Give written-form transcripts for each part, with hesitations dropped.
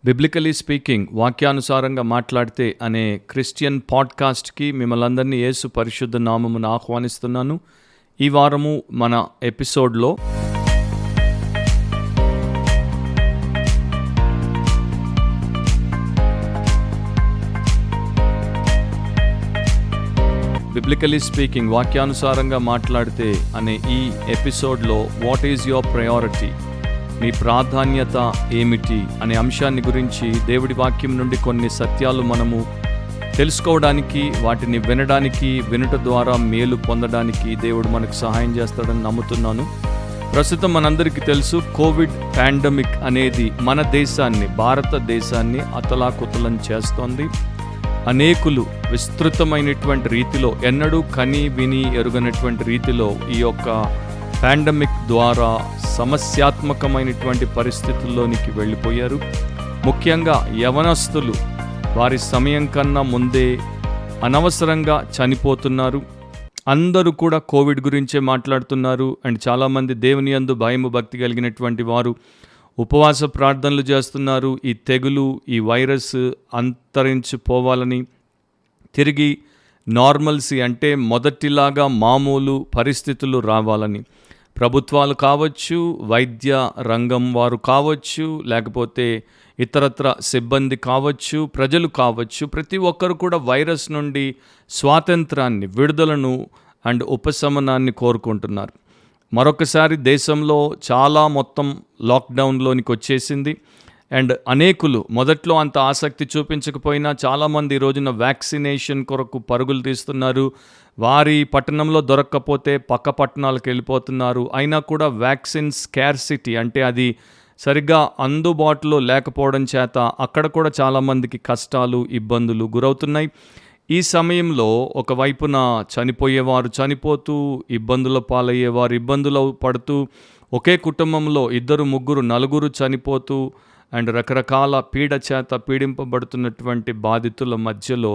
Biblically speaking, వాక్యానుసారంగా మాట్లాడితే అనే క్రిస్టియన్ పాడ్కాస్ట్కి మిమ్మల్ని అందరినీ యేసు పరిశుద్ధ నామమున ఆహ్వానిస్తున్నాను. ఈ వారము మన ఎపిసోడ్లో బిబ్లికలీ స్పీకింగ్, వాక్యానుసారంగా మాట్లాడితే అనే ఈ ఎపిసోడ్లో వాట్ ఈజ్ యువర్ ప్రయారిటీ, మీ ప్రాధాన్యత ఏమిటి అనే అంశాన్ని గురించి దేవుడి వాక్యం నుండి కొన్ని సత్యాలు మనము తెలుసుకోవడానికి, వాటిని వినడానికి, వినుట ద్వారా మేలు పొందడానికి దేవుడు మనకు సహాయం చేస్తాడని నమ్ముతున్నాను. ప్రస్తుతం మనందరికీ తెలుసు, కోవిడ్ పాండమిక్ అనేది మన దేశాన్ని, భారతదేశాన్ని అతలాకుతలం చేస్తోంది. అనేకులు విస్తృతమైనటువంటి రీతిలో, ఎన్నడూ కని విని ఎరుగనటువంటి రీతిలో ఈ యొక్క పాండమిక్ ద్వారా సమస్యాత్మకమైనటువంటి పరిస్థితుల్లోనికి వెళ్ళిపోయారు. ముఖ్యంగా యవనస్తులు వారి సమయం కన్నా ముందే అనవసరంగా చనిపోతున్నారు. అందరూ కూడా కోవిడ్ గురించే మాట్లాడుతున్నారు. అండ్ చాలామంది దేవుని యందు భయము భక్తి కలిగినటువంటి వారు ఉపవాస ప్రార్థనలు చేస్తున్నారు. ఈ తెగులు, ఈ వైరస్ అంతరించిపోవాలని, తిరిగి నార్మల్సీ అంటే మొదటిలాగా మామూలు పరిస్థితులు రావాలని ప్రభుత్వాలు కావచ్చు, వైద్య రంగం వారు కావచ్చు, లేకపోతే ఇతరత్ర సిబ్బంది కావచ్చు, ప్రజలు కావచ్చు, ప్రతి ఒక్కరు కూడా వైరస్ నుండి స్వాతంత్రాన్ని, విడుదలను అండ్ ఉపశమనాన్ని కోరుకుంటున్నారు. మరొకసారి దేశంలో చాలా మొత్తం లాక్డౌన్లోనికి వచ్చేసింది. అండ్ అనేకులు మొదట్లో అంత ఆసక్తి చూపించకపోయినా చాలామంది ఈ రోజున వ్యాక్సినేషన్ కొరకు పరుగులు తీస్తున్నారు. వారి పట్టణంలో దొరక్కపోతే పక్క పట్టణాలకు వెళ్ళిపోతున్నారు. అయినా కూడా వ్యాక్సిన్ స్కార్సిటీ అంటే అది సరిగ్గా అందుబాటులో లేకపోవడం చేత అక్కడ కూడా చాలామందికి కష్టాలు, ఇబ్బందులు గురవుతున్నాయి. ఈ సమయంలో ఒకవైపున చనిపోయేవారు చనిపోతూ, ఇబ్బందుల పాలయ్యేవారు ఇబ్బందులు పడుతూ, ఒకే కుటుంబంలో 2, 3, 4 చనిపోతూ అండ్ రకరకాల పీడ చేత పీడింపబడుతున్నటువంటి బాధితుల మధ్యలో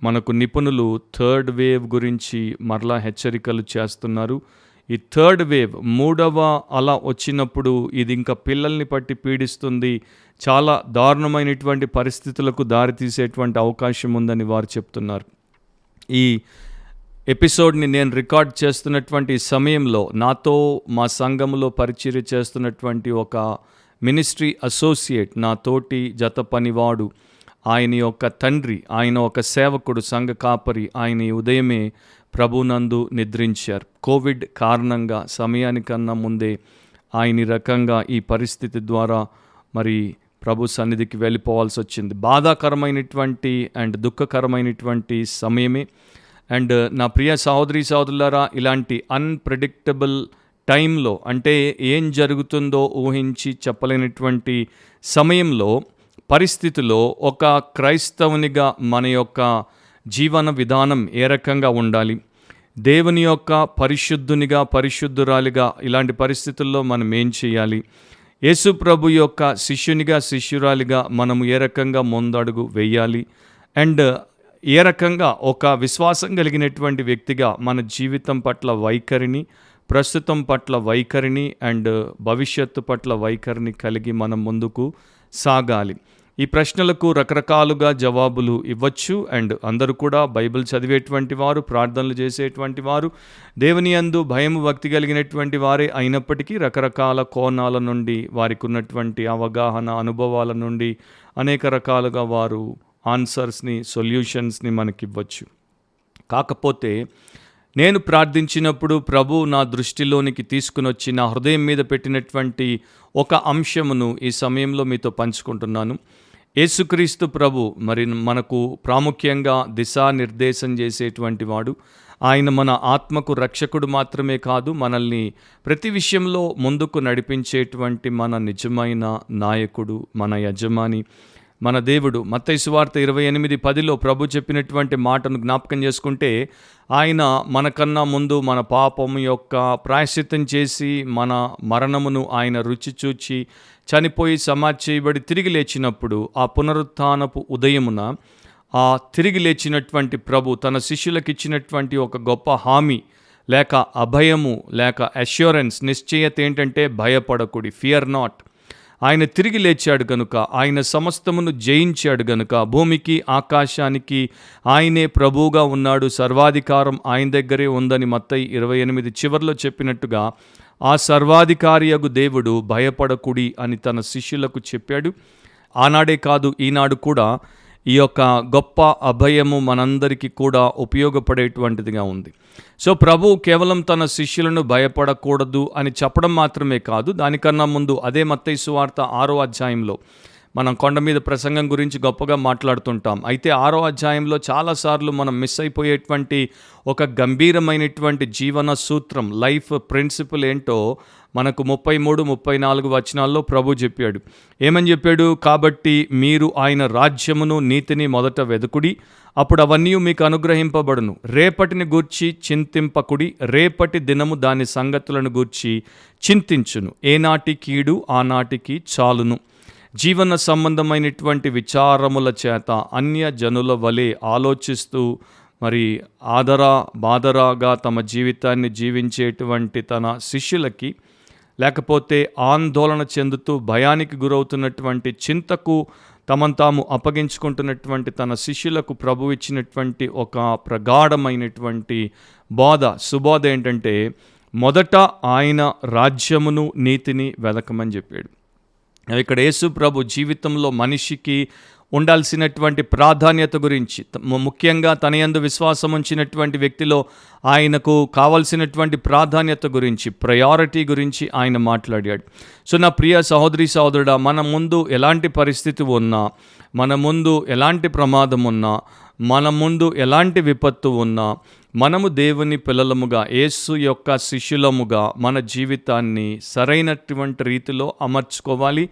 మనకు నిపుణులు థర్డ్ వేవ్ గురించి మరలా హెచ్చరికలు చేస్తున్నారు. ఈ థర్డ్ వేవ్, 3వ అల వచ్చినప్పుడు ఇది ఇంకా పిల్లల్ని పట్టి పీడిస్తుంది, చాలా దారుణమైనటువంటి పరిస్థితులకు దారితీసేటువంటి అవకాశం ఉందని వారు చెప్తున్నారు. ఈ ఎపిసోడ్ని నేను రికార్డ్ చేస్తున్నటువంటి సమయంలో నాతో మా సంఘంలో పరిచర్య చేస్తున్నటువంటి ఒక మినిస్ట్రీ అసోసియేట్, నా తోటి జత పనివాడు, ఆయన యొక్క తండ్రి, ఆయన ఒక సేవకుడు, సంఘ కాపరి, ఆయన ఉదయమే ప్రభునందు నిద్రించారు. కోవిడ్ కారణంగా సమయానికన్నా ముందే ఆయన రకంగా ఈ పరిస్థితి ద్వారా మరి ప్రభు సన్నిధికి వెళ్ళిపోవాల్సి వచ్చింది. బాధాకరమైనటువంటి అండ్ దుఃఖకరమైనటువంటి సమయమే. అండ్ నా ప్రియ సహోదరి సహోదరులారా, ఇలాంటి అన్ప్రెడిక్టబుల్ టైంలో, అంటే ఏం జరుగుతుందో ఊహించి చెప్పలేనటువంటి సమయంలో, పరిస్థితిలో ఒక క్రైస్తవునిగా మన యొక్క జీవన విధానం ఏ రకంగా ఉండాలి, దేవుని యొక్క పరిశుద్ధునిగా, పరిశుద్ధురాలిగా ఇలాంటి పరిస్థితుల్లో మనం ఏం చేయాలి, యేసు ప్రభు యొక్క శిష్యునిగా, శిష్యురాలిగా మనము ఏ రకంగా ముందడుగు వేయాలి, అండ్ ఏ రకంగా ఒక విశ్వాసం కలిగినటువంటి వ్యక్తిగా మన జీవితం పట్ల వైఖరిని, ప్రస్తుతం పట్ల వైఖరిని అండ్ భవిష్యత్తు పట్ల వైఖరిని కలిగి మనం ముందుకు సాగాలి. ఈ ప్రశ్నలకు రకరకాలుగా జవాబులు ఇవ్వచ్చు. అండ్ అందరూ కూడా బైబిల్ చదివేటువంటి వారు, ప్రార్థనలు చేసేటువంటి వారు, దేవుని యందు భయము భక్తి కలిగినటువంటి వారే అయినప్పటికీ రకరకాల కోణాల నుండి, వారికి ఉన్నటువంటి అవగాహన, అనుభవాల నుండి అనేక రకాలుగా వారు ఆన్సర్స్ని, సొల్యూషన్స్ని మనకివ్వచ్చు. కాకపోతే నేను ప్రార్థించినప్పుడు ప్రభు నా దృష్టిలోనికి తీసుకుని వచ్చి నా హృదయం మీద పెట్టినటువంటి ఒక అంశమును ఈ సమయంలో మీతో పంచుకుంటున్నాను. యేసుక్రీస్తు ప్రభు మరి మనకు ప్రాముఖ్యంగా దిశానిర్దేశం చేసేటువంటి వాడు. ఆయన మన ఆత్మకు రక్షకుడు మాత్రమే కాదు, మనల్ని ప్రతి విషయంలో ముందుకు నడిపించేటువంటి మన నిజమైన నాయకుడు, మన యజమాని, మన దేవుడు. మత్తయి సువార్త 28:10లో ప్రభు చెప్పినటువంటి మాటను జ్ఞాపకం చేసుకుంటే, ఆయన మనకన్నా ముందు మన పాపం యొక్క ప్రాయశ్చిత్తం చేసి మన మరణమును ఆయన రుచి చూచి చనిపోయి సమాధి చేయబడి తిరిగి లేచినప్పుడు, ఆ పునరుత్థానపు ఉదయమున ఆ తిరిగి లేచినటువంటి ప్రభు తన శిష్యులకు ఇచ్చినటువంటి ఒక గొప్ప హామీ లేక అభయము లేక అష్యూరెన్స్, నిశ్చయత ఏంటంటే భయపడకుడి, ఫియర్ నాట్. ఆయన తిరిగి లేచాడు గనుక, ఆయన సమస్తమును జయించాడు గనుక, భూమికి ఆకాశానికి ఆయనే ప్రభువుగా ఉన్నాడు, సర్వాధికారం ఆయన దగ్గరే ఉందని మత్తయి 28 చివర్లో చెప్పినట్టుగా ఆ సర్వాధికారియగు దేవుడు భయపడకుడి అని తన శిష్యులకు చెప్పాడు. ఆనాడే కాదు, ఈనాడు కూడా ఈ యొక్క గొప్ప అభయము మనందరికీ కూడా ఉపయోగపడేటువంటిదిగా ఉంది. సో ప్రభువు కేవలం తన శిష్యులను భయపడకూడదు అని చెప్పడం మాత్రమే కాదు, దానికన్నా ముందు అదే మత్తయి సువార్త 6వ అధ్యాయంలో మనం కొండ మీద ప్రసంగం గురించి గొప్పగా మాట్లాడుతుంటాం. అయితే 6వ అధ్యాయంలో చాలాసార్లు మనం మిస్ అయిపోయేటువంటి ఒక గంభీరమైనటువంటి జీవన సూత్రం, లైఫ్ ప్రిన్సిపల్ ఏంటో మనకు 33, 34 వచనాల్లో ప్రభు చెప్పాడు. ఏమని చెప్పాడు? కాబట్టి మీరు ఆయన రాజ్యమును నీతిని మొదట వెదుకుడి, అప్పుడు అవన్నీ మీకు అనుగ్రహింపబడును. రేపటిని గూర్చి చింతింపకుడి, రేపటి దినము దాని సంగతులను గూర్చి చింతించును. ఏనాటి కీడు ఆనాటికి చాలును. జీవన సంబంధమైనటువంటి విచారముల చేత అన్య జనుల వలె ఆలోచిస్తూ మరి బాదరాగా తమ జీవితాన్ని జీవించేటువంటి తన శిష్యులకి, లేకపోతే ఆందోళన చెందుతూ భయానికి గురవుతున్నటువంటి, చింతకు తమను తాము అప్పగించుకుంటున్నటువంటి తన శిష్యులకు ప్రభు ఇచ్చినటువంటి ఒక ప్రగాఢమైనటువంటి సుబోధ ఏంటంటే, మొదట ఆయన రాజ్యమును నీతిని వెదకమని చెప్పాడు. ఇక్కడ యేసు ప్రభు జీవితంలో మనిషికి ఉండాల్సినటువంటి ప్రాధాన్యత గురించి, ముఖ్యంగా తన యందు విశ్వాసం ఉంచినటువంటి వ్యక్తిలో ఆయనకు కావాల్సినటువంటి ప్రాధాన్యత గురించి, ప్రయారిటీ గురించి ఆయన మాట్లాడాడు. సో నా ప్రియ సహోదరి సహోదరుడా, మన ముందు ఎలాంటి పరిస్థితి ఉన్నా, మన ముందు ఎలాంటి ప్రమాదం ఉన్నా, మన ముందు ఎలాంటి విపత్తు ఉన్నా, మనము దేవుని పిల్లలముగా, యేసు యొక్క శిష్యులముగా మన జీవితాన్ని సరైనటువంటి రీతిలో అమర్చుకోవాలి,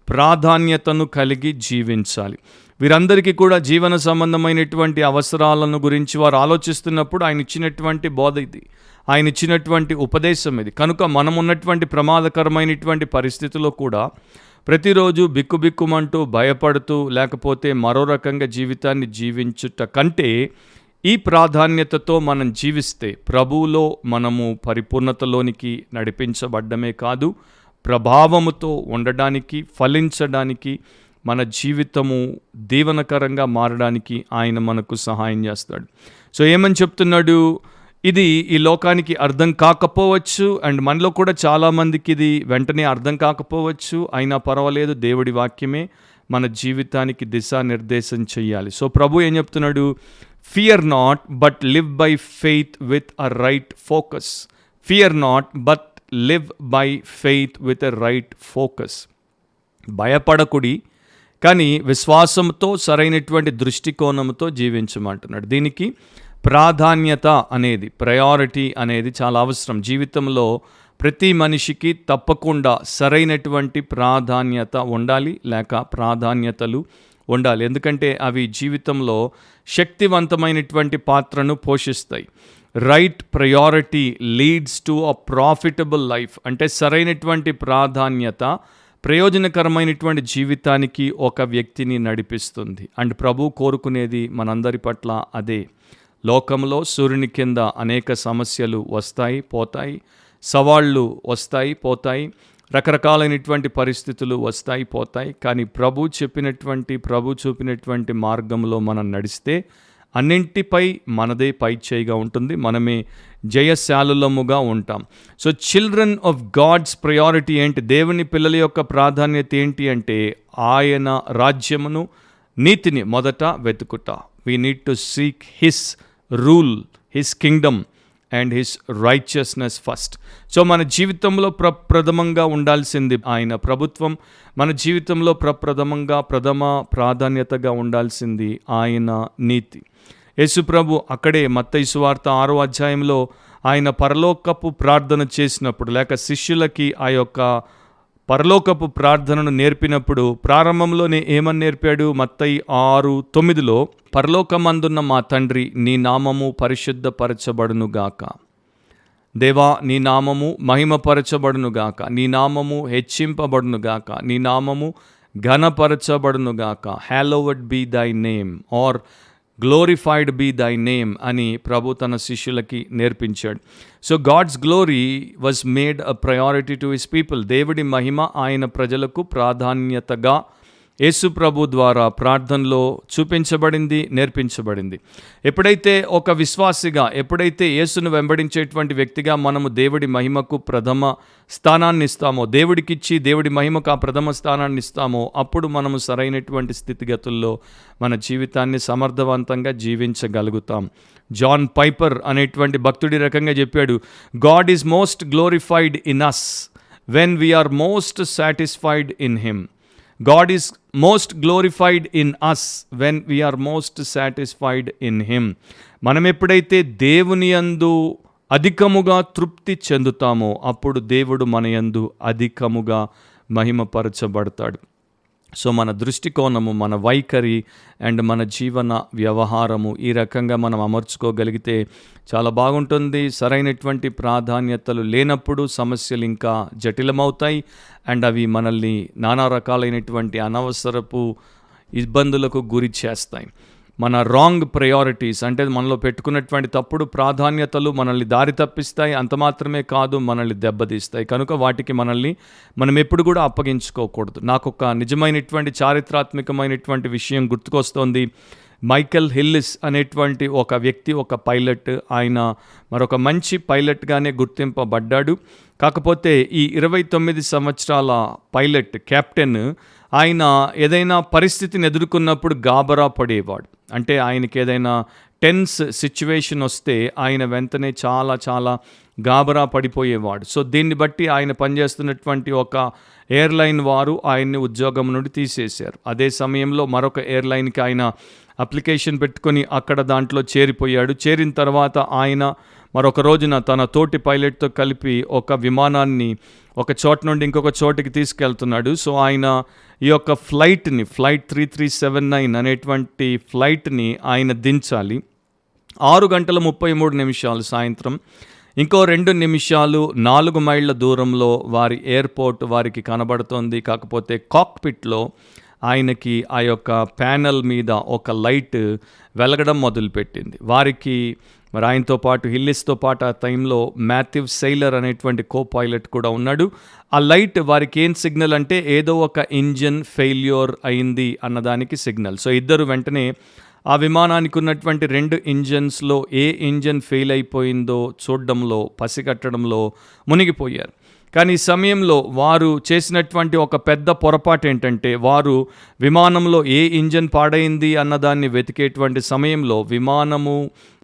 ప్రాధాన్యతను కలిగి జీవించాలి. వీరందరికీ కూడా జీవన సంబంధమైనటువంటి అవసరాలను గురించి వారు ఆలోచిస్తున్నప్పుడు ఆయన ఇచ్చినటువంటి బోధ ఇది, ఆయన ఇచ్చినటువంటి ఉపదేశం ఇది. కనుక మనం ఉన్నటువంటి ప్రమాదకరమైనటువంటి పరిస్థితిలో కూడా ప్రతిరోజు బిక్కుబిక్కుమంటూ భయపడుతూ, లేకపోతే మరో రకంగా జీవితాన్ని జీవించుట కంటే ఈ ప్రాధాన్యతతో మనం జీవిస్తే ప్రభువులో మనము పరిపూర్ణతలోనికి నడిపించబడ్డమే కాదు, ప్రభావముతో ఉండడానికి, ఫలించడానికి, మన జీవితము దీవెనకరంగా మారడానికి ఆయన మనకు సహాయం చేస్తాడు. సో ఏమని చెప్తున్నాడు? ఇది ఈ లోకానికి అర్థం కాకపోవచ్చు, అండ్ మనలో కూడా చాలామందికి ఇది వెంటనే అర్థం కాకపోవచ్చు. అయినా పర్వాలేదు, దేవుడి వాక్యమే మన జీవితానికి దిశానిర్దేశం చేయాలి. సో ప్రభు ఏం చెప్తున్నాడు? Fear not but live by faith with a right focus. Fear not but live by faith with a right focus. భయపడకుడి, కానీ విశ్వాసంతో సరైనటువంటి దృష్టికోణంతో జీవించమంటున్నాడు. దీనికి ప్రాధాన్యత అనేది, ప్రయారిటీ అనేది చాలా అవసరం. జీవితంలో ప్రతి మనిషికి తప్పకుండా సరైనటువంటి ప్రాధాన్యత ఉండాలి, లేక ప్రాధాన్యతలు ఉండాలి. ఎందుకంటే అవి జీవితంలో శక్తివంతమైనటువంటి పాత్రను పోషిస్తాయి. Right priority leads to a profitable life. అంటే సరైనటువంటి ప్రాధాన్యత ప్రయోజనకరమైనటువంటి జీవితానికి ఒక వ్యక్తిని నడిపిస్తుంది. అండ్ ప్రభు కోరుకునేది మనందరి పట్ల అదే. లోకంలో సూర్యుని కింద అనేక సమస్యలు వస్తాయి, పోతాయి, సవాళ్ళు వస్తాయి, పోతాయి, రకరకాలైనటువంటి పరిస్థితులు వస్తాయి, పోతాయి. కానీ ప్రభు చూపినటువంటి మార్గంలో మనం నడిస్తే అన్నింటిపై మనదే పై చేయిగా ఉంటుంది, మనమే జయశాలులముగా ఉంటాం. So children of God's priority ఏంటి? దేవుని పిల్లల యొక్క ప్రాధాన్యత ఏంటి అంటే ఆయన రాజ్యమును నీతిని మొదట వెతుకుట. We need to seek his rule, his kingdom and his righteousness first. So మన జీవితంలో ప్రథమంగా ఉండాల్సింది ఆయన ప్రభుత్వం, మన జీవితంలో ప్రథమ ప్రాధాన్యతగా ఉండాల్సింది ఆయన నీతి. యేసు ప్రభు అక్కడే మత్తయి సువార్త 6వ అధ్యాయంలో ఆయన పరలోకపు ప్రార్థన చేసినప్పుడు, లేక శిష్యులకి ఆ యొక్క పరలోకపు ప్రార్థనను నేర్పినప్పుడు ప్రారంభంలోనే ఏమని నేర్పాడు? మత్తయి 6:9లో పరలోకమందున్న మా తండ్రి, నీ నామము పరిశుద్ధపరచబడునుగాక. దేవా, నీ నామము మహిమపరచబడునుగాక, నీ నామము హెచ్చింపబడునుగాక, నీ నామము ఘనపరచబడునుగాక. Hallowed be thy name. Or glorified be thy name అని ప్రభు తన శిష్యులకి నేర్పించాడు. So God's glory was made a priority to his people. దేవుడి మహిమ ఆయన ప్రజలకు ప్రాధాన్యతగా యేసు ప్రభు ద్వారా ప్రార్థనలో చూపించబడింది, నేర్పించబడింది. ఎప్పుడైతే ఒక విశ్వాసిగా, ఎప్పుడైతే యేసును వెంబడించేటువంటి వ్యక్తిగా మనము దేవుడి మహిమకు ప్రథమ స్థానాన్ని ఇస్తామో, దేవుడికిచ్చి దేవుడి మహిమకు ఆ ప్రథమ స్థానాన్ని ఇస్తామో, అప్పుడు మనము సరైనటువంటి స్థితిగతుల్లో మన జీవితాన్ని సమర్థవంతంగా జీవించగలుగుతాం. జాన్ పైపర్ అనేటువంటి భక్తుడి రకంగా చెప్పాడు, God is most glorified in us when we are most satisfied in him. God is most glorified in us when we are most satisfied in him. మనం ఎప్పుడైతే దేవుని యందు అధికముగా తృప్తి చెందుతామో అప్పుడు దేవుడు మన యందు అధికముగా మహిమపరచబడతాడు. సో మన దృష్టికోణము, మన వైఖరి అండ్ మన జీవన వ్యవహారము ఈ రకంగా మనం అమర్చుకోగలిగితే చాలా బాగుంటుంది. సరైనటువంటి ప్రాధాన్యతలు లేనప్పుడు సమస్యలు ఇంకా జటిలమవుతాయి అండ్ అవి మనల్ని నానా రకాలైనటువంటి అనవసరపు ఇబ్బందులకు గురి చేస్తాయి. మన రాంగ్ ప్రయారిటీస్ అంటే మనలో పెట్టుకున్నటువంటి తప్పుడు ప్రాధాన్యతలు మనల్ని దారి తప్పిస్తాయి. అంత మాత్రమే కాదు, మనల్ని దెబ్బతీస్తాయి. కనుక వాటికి మనం ఎప్పుడు కూడా అప్పగించుకోకూడదు. నాకు ఒక నిజమైనటువంటి చారిత్రాత్మకమైనటువంటి విషయం గుర్తుకొస్తోంది. మైకెల్ హిల్లిస్ అనేటువంటి ఒక వ్యక్తి, ఒక పైలట్. ఆయన మరొక మంచి పైలట్గానే గుర్తింపబడ్డాడు. కాకపోతే ఈ 29 సంవత్సరాల పైలట్ కెప్టెన్ ఆయన ఏదైనా పరిస్థితిని ఎదుర్కొన్నప్పుడు గాబరా పడేవాడు. అంటే ఆయనకి ఏదైనా టెన్స్ సిచ్యువేషన్ వస్తే ఆయన వెంటనే చాలా చాలా గాబరా పడిపోయేవాడు. సో దీన్ని బట్టి ఆయన పనిచేస్తున్నటువంటి ఒక ఎయిర్లైన్ వారు ఆయన్ని ఉద్యోగం నుండి తీసేశారు. అదే సమయంలో మరొక ఎయిర్లైన్కి ఆయన అప్లికేషన్ పెట్టుకొని అక్కడ దాంట్లో చేరిపోయాడు. చేరిన తర్వాత ఆయన మరొక రోజున తన తోటి పైలట్తో కలిపి ఒక విమానాన్ని ఒక చోట నుండి ఇంకొక చోటికి తీసుకెళ్తున్నాడు. సో ఆయన ఈ యొక్క ఫ్లైట్ 3379 అనేటువంటి ఫ్లైట్ని ఆయన దించాలి. 6:33 సాయంత్రం. ఇంకో 2 నిమిషాలు 4 మైళ్ళ దూరంలో వారి ఎయిర్పోర్ట్ వారికి కనబడుతోంది. కాకపోతే కాక్పిట్లో ఆయనకి ఆ యొక్క ప్యానెల్ మీద ఒక లైట్ వెలగడం మొదలుపెట్టింది. వారికి మరి ఆయనతో పాటు హిల్లిస్తో పాటు ఆ టైంలో మాథ్యూ సెయిలర్ అనేటువంటి కో పైలట్ కూడా ఉన్నాడు. ఆ లైట్ వారికి ఏం సిగ్నల్ అంటే ఏదో ఒక ఇంజన్ ఫెయిల్యూర్ అయింది అన్నదానికి సిగ్నల్. సో ఇద్దరు వెంటనే ఆ విమానానికి ఉన్నటువంటి 2 ఇంజన్స్లో ఏ ఇంజన్ ఫెయిల్ అయిపోయిందో చూడడంలో, పసిగట్టడంలో మునిగిపోయారు. కానీ ఈ సమయంలో వారు చేసినటువంటి ఒక పెద్ద పొరపాటు ఏంటంటే, వారు విమానంలో ఏ ఇంజన్ పాడైంది అన్నదాన్ని వెతికేటువంటి సమయంలో విమానము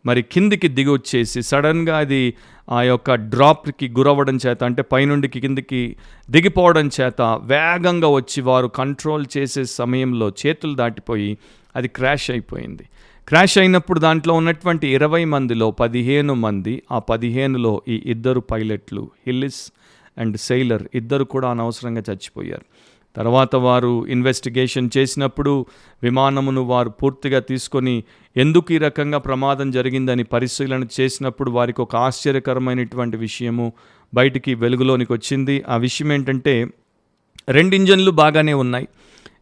మరి కిందికి దిగి వచ్చేసి సడన్గా అది ఆ యొక్క డ్రాప్కి గురవ్వడం చేత, అంటే పైనుండి కిందికి దిగిపోవడం చేత వేగంగా వచ్చి వారు కంట్రోల్ చేసే సమయంలో చేతులు దాటిపోయి అది క్రాష్ అయిపోయింది. క్రాష్ అయినప్పుడు దాంట్లో ఉన్నటువంటి 20 మందిలో 15 మంది, ఆ 15లో ఈ 2 పైలట్లు హిల్లిస్ అండ్ సెయిలర్ ఇద్దరు కూడా అనవసరంగా చచ్చిపోయారు. తర్వాత వారు ఇన్వెస్టిగేషన్ చేసినప్పుడు విమానమును వారు పూర్తిగా తీసుకొని ఎందుకు ఈ రకంగా ప్రమాదం జరిగిందని పరిశీలన చేసినప్పుడు వారికి ఒక ఆశ్చర్యకరమైనటువంటి విషయము బయటికి వెలుగులోనికి వచ్చింది. ఆ విషయం ఏంటంటే 2 ఇంజన్లు బాగానే ఉన్నాయి,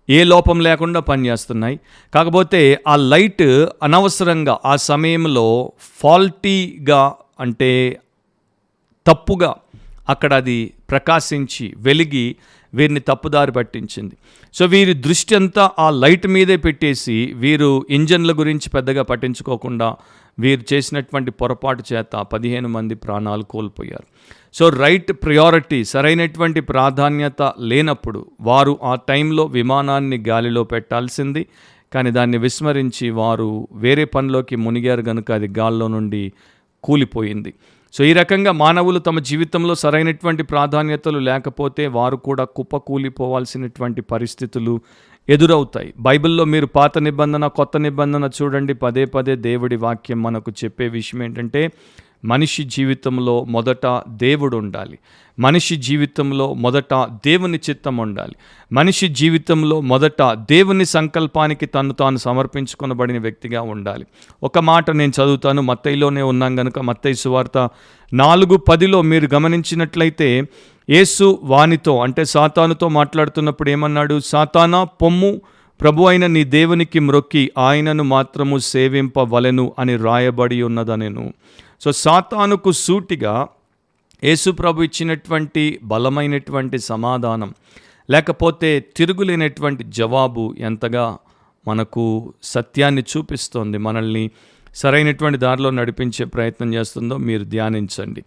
ఏ లోపం లేకుండా పనిచేస్తున్నాయి. కాకపోతే ఆ లైట్ అనవసరంగా ఆ సమయంలో ఫాల్టీగా, అంటే తప్పుగా అక్కడ అది ప్రకాశించి వెలిగి వీరిని తప్పుదారి పట్టించింది. సో వీరి దృష్టి అంతా ఆ లైట్ మీదే పెట్టేసి వీరు ఇంజన్ల గురించి పెద్దగా పట్టించుకోకుండా వీరు చేసినటువంటి పొరపాటు చేత 15 మంది ప్రాణాలు కోల్పోయారు. సో రైట్ ప్రయారిటీ, సరైనటువంటి ప్రాధాన్యత లేనప్పుడు వారు ఆ టైంలో విమానాన్ని గాలిలో పెట్టాల్సింది, కానీ దాన్ని విస్మరించి వారు వేరే పనిలోకి మునిగారు కనుక అది గాల్లో నుండి కూలిపోయింది. సో ఈ రకంగా మానవులు తమ జీవితంలో సరైనటువంటి ప్రాధాన్యతలు లేకపోతే వారు కూడా కుప్పకూలిపోవాల్సినటువంటి పరిస్థితులు ఎదురవుతాయి. బైబిల్లో మీరు పాత నిబంధన, కొత్త నిబంధన చూడండి, పదే పదే దేవుడి వాక్యం మనకు చెప్పే విషయం ఏంటంటే, మనిషి జీవితంలో మొదట దేవుడు ఉండాలి, మనిషి జీవితంలో మొదట దేవుని చిత్తం ఉండాలి, మనిషి జీవితంలో మొదట దేవుని సంకల్పానికి తను తాను సమర్పించుకొనబడిన వ్యక్తిగా ఉండాలి. ఒక మాట నేను చదువుతాను, మత్తయిలోనే ఉన్నాం కనుక మత్తయి సువార్త 4:10లో మీరు గమనించినట్లయితే యేసు వానితో, అంటే సాతానుతో మాట్లాడుతున్నప్పుడు ఏమన్నాడు? సాతానా పొమ్ము, ప్రభు అయిన నీ దేవునికి మ్రొక్కి ఆయనను మాత్రము సేవింపవలెను అని రాయబడి ఉన్నదనెను. సో సాతానుకు సూటిగా యేసు ప్రభు ఇచ్చినటువంటి బలమైనటువంటి సమాధానం, లేకపోతే తిరుగులేనటువంటి జవాబు ఎంతగా మనకు సత్యాన్ని చూపిస్తోంది, మనల్ని సరైనటువంటి దారిలో నడిపించే ప్రయత్నం చేస్తుందో మీరు ధ్యానించండి.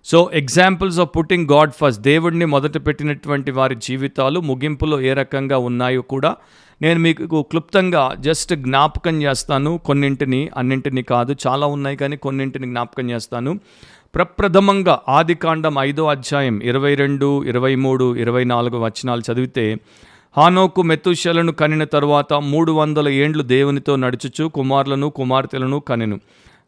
So examples of putting God first, దేవుడిని మొదట పెట్టినటువంటి వారి జీవితాలు ముగింపులో ఏ రకంగా ఉన్నాయో కూడా నేను మీకు క్లుప్తంగా జస్ట్ జ్ఞాపకం చేస్తాను. కొన్నింటిని, అన్నింటిని కాదు, చాలా ఉన్నాయి కానీ కొన్నింటిని జ్ఞాపకం చేస్తాను. ప్రప్రథమంగా ఆదికాండం 5వ అధ్యాయం 22, 23, 24 వచనాలు చదివితే, హానోకు మెతూషెలను కనిన తరువాత 300 ఏండ్లు దేవునితో నడుచుచు కుమారులను కుమార్తెలను కనెను.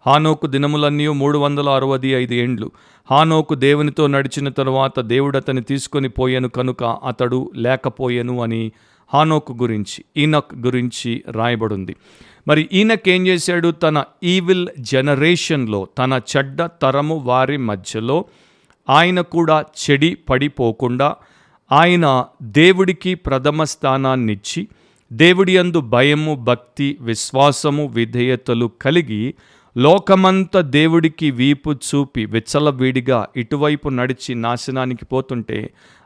హానోకు దినములన్నీ 365 ఏండ్లు. హానోకు దేవునితో నడిచిన తరువాత దేవుడు అతన్ని తీసుకొని పోయాను కనుక అతడు లేకపోయాను అని హానోకు గురించి, ఈనక్ గురించి రాయబడింది. మరి ఈనక్ ఏం చేశాడు? తన ఈవిల్ జనరేషన్లో, తన చెడ్డ తరము వారి మధ్యలో ఆయన కూడా చెడి పడిపోకుండా ఆయన దేవుడికి ప్రథమ స్థానాన్నిచ్చి, దేవుడి యందు భయము, భక్తి, విశ్వాసము, విధేయతలు కలిగి లోకమంతా దేవుడికి వీపు చూపి విచ్చలవిడిగా ఇటువైపు నడిచి నాశనానికి పోతుంటే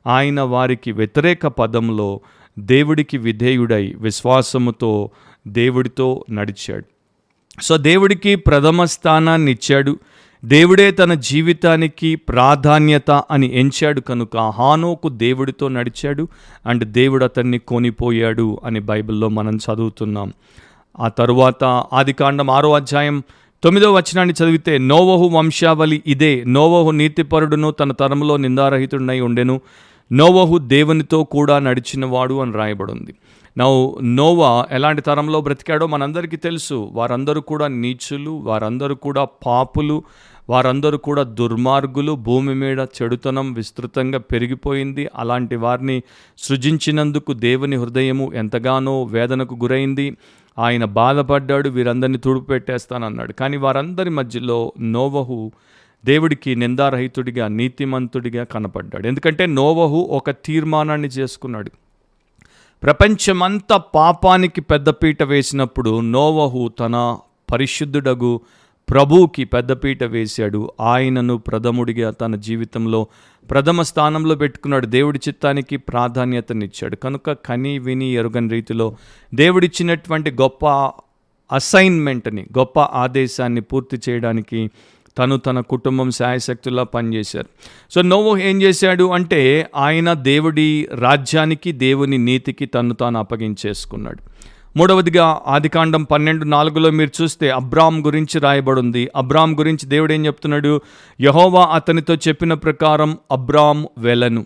ఆయన వారికి వ్యతిరేక పదంలో దేవుడికి విధేయుడై విశ్వాసముతో దేవుడితో నడిచాడు. సో దేవుడికి ప్రథమ స్థానాన్ని ఇచ్చాడు. దేవుడే తన జీవితానికి ప్రాధాన్యత అని ఎంచాడు కనుక హానోకు దేవుడితో నడిచాడు అండ్ దేవుడు అతన్ని కొనిపోయాడు అని బైబిల్లో మనం చదువుతున్నాం. ఆ తరువాత ఆదికాండం 6వ అధ్యాయం 9వ వచనాన్ని చదివితే, నోవహు వంశావళి ఇదే. నోవహు నీతిపరుడును తన తరములో నిందారహితుడినై ఉండెను. నోవహు దేవునితో కూడా నడిచినవాడు అని రాయబడింది. నోవా ఎలాంటి తరంలో బ్రతికాడో మనందరికీ తెలుసు. వారందరూ కూడా నీచులు, వారందరూ కూడా పాపులు, వారందరూ కూడా దుర్మార్గులు. భూమి మీద చెడుతనం విస్తృతంగా పెరిగిపోయింది. అలాంటి వారిని సృజించినందుకు దేవుని హృదయము ఎంతగానో వేదనకు గురైంది. ఆయన బాధపడ్డాడు, వీరందరినీ తుడిపెట్టేస్తానన్నాడు. కానీ వారందరి మధ్యలో నోవహు దేవుడికి నిందారహితుడిగా, నీతిమంతుడిగా కనపడ్డాడు. ఎందుకంటే నోవహు ఒక తీర్మానాన్ని చేసుకున్నాడు. ప్రపంచమంతా పాపానికి పెద్దపీట వేసినప్పుడు నోవహు తన పరిశుద్ధుడగు ప్రభువుకి పెద్దపీట వేశాడు. ఆయనను ప్రథముడిగా తన జీవితంలో ప్రథమ స్థానంలో పెట్టుకున్నాడు. దేవుడి చిత్తానికి ప్రాధాన్యతనిచ్చాడు. కనుక కని విని ఎరుగని రీతిలో దేవుడిచ్చినటువంటి గొప్ప అసైన్మెంట్ని, గొప్ప ఆదేశాన్ని పూర్తి చేయడానికి తన కుటుంబం శాయశక్తులా పనిచేశారు. సో నోవహు ఏం చేశాడు అంటే ఆయన దేవుడి రాజ్యానికి, దేవుని నీతికి తాను అప్పగించేసుకున్నాడు. మూడవదిగా ఆదికాండం 12:4 మీరు చూస్తే అబ్రామ్ గురించి రాయబడింది. అబ్రామ్ గురించి దేవుడు ఏం చెప్తున్నాడు? యెహోవా అతనితో చెప్పిన ప్రకారం అబ్రామ్ వెలను.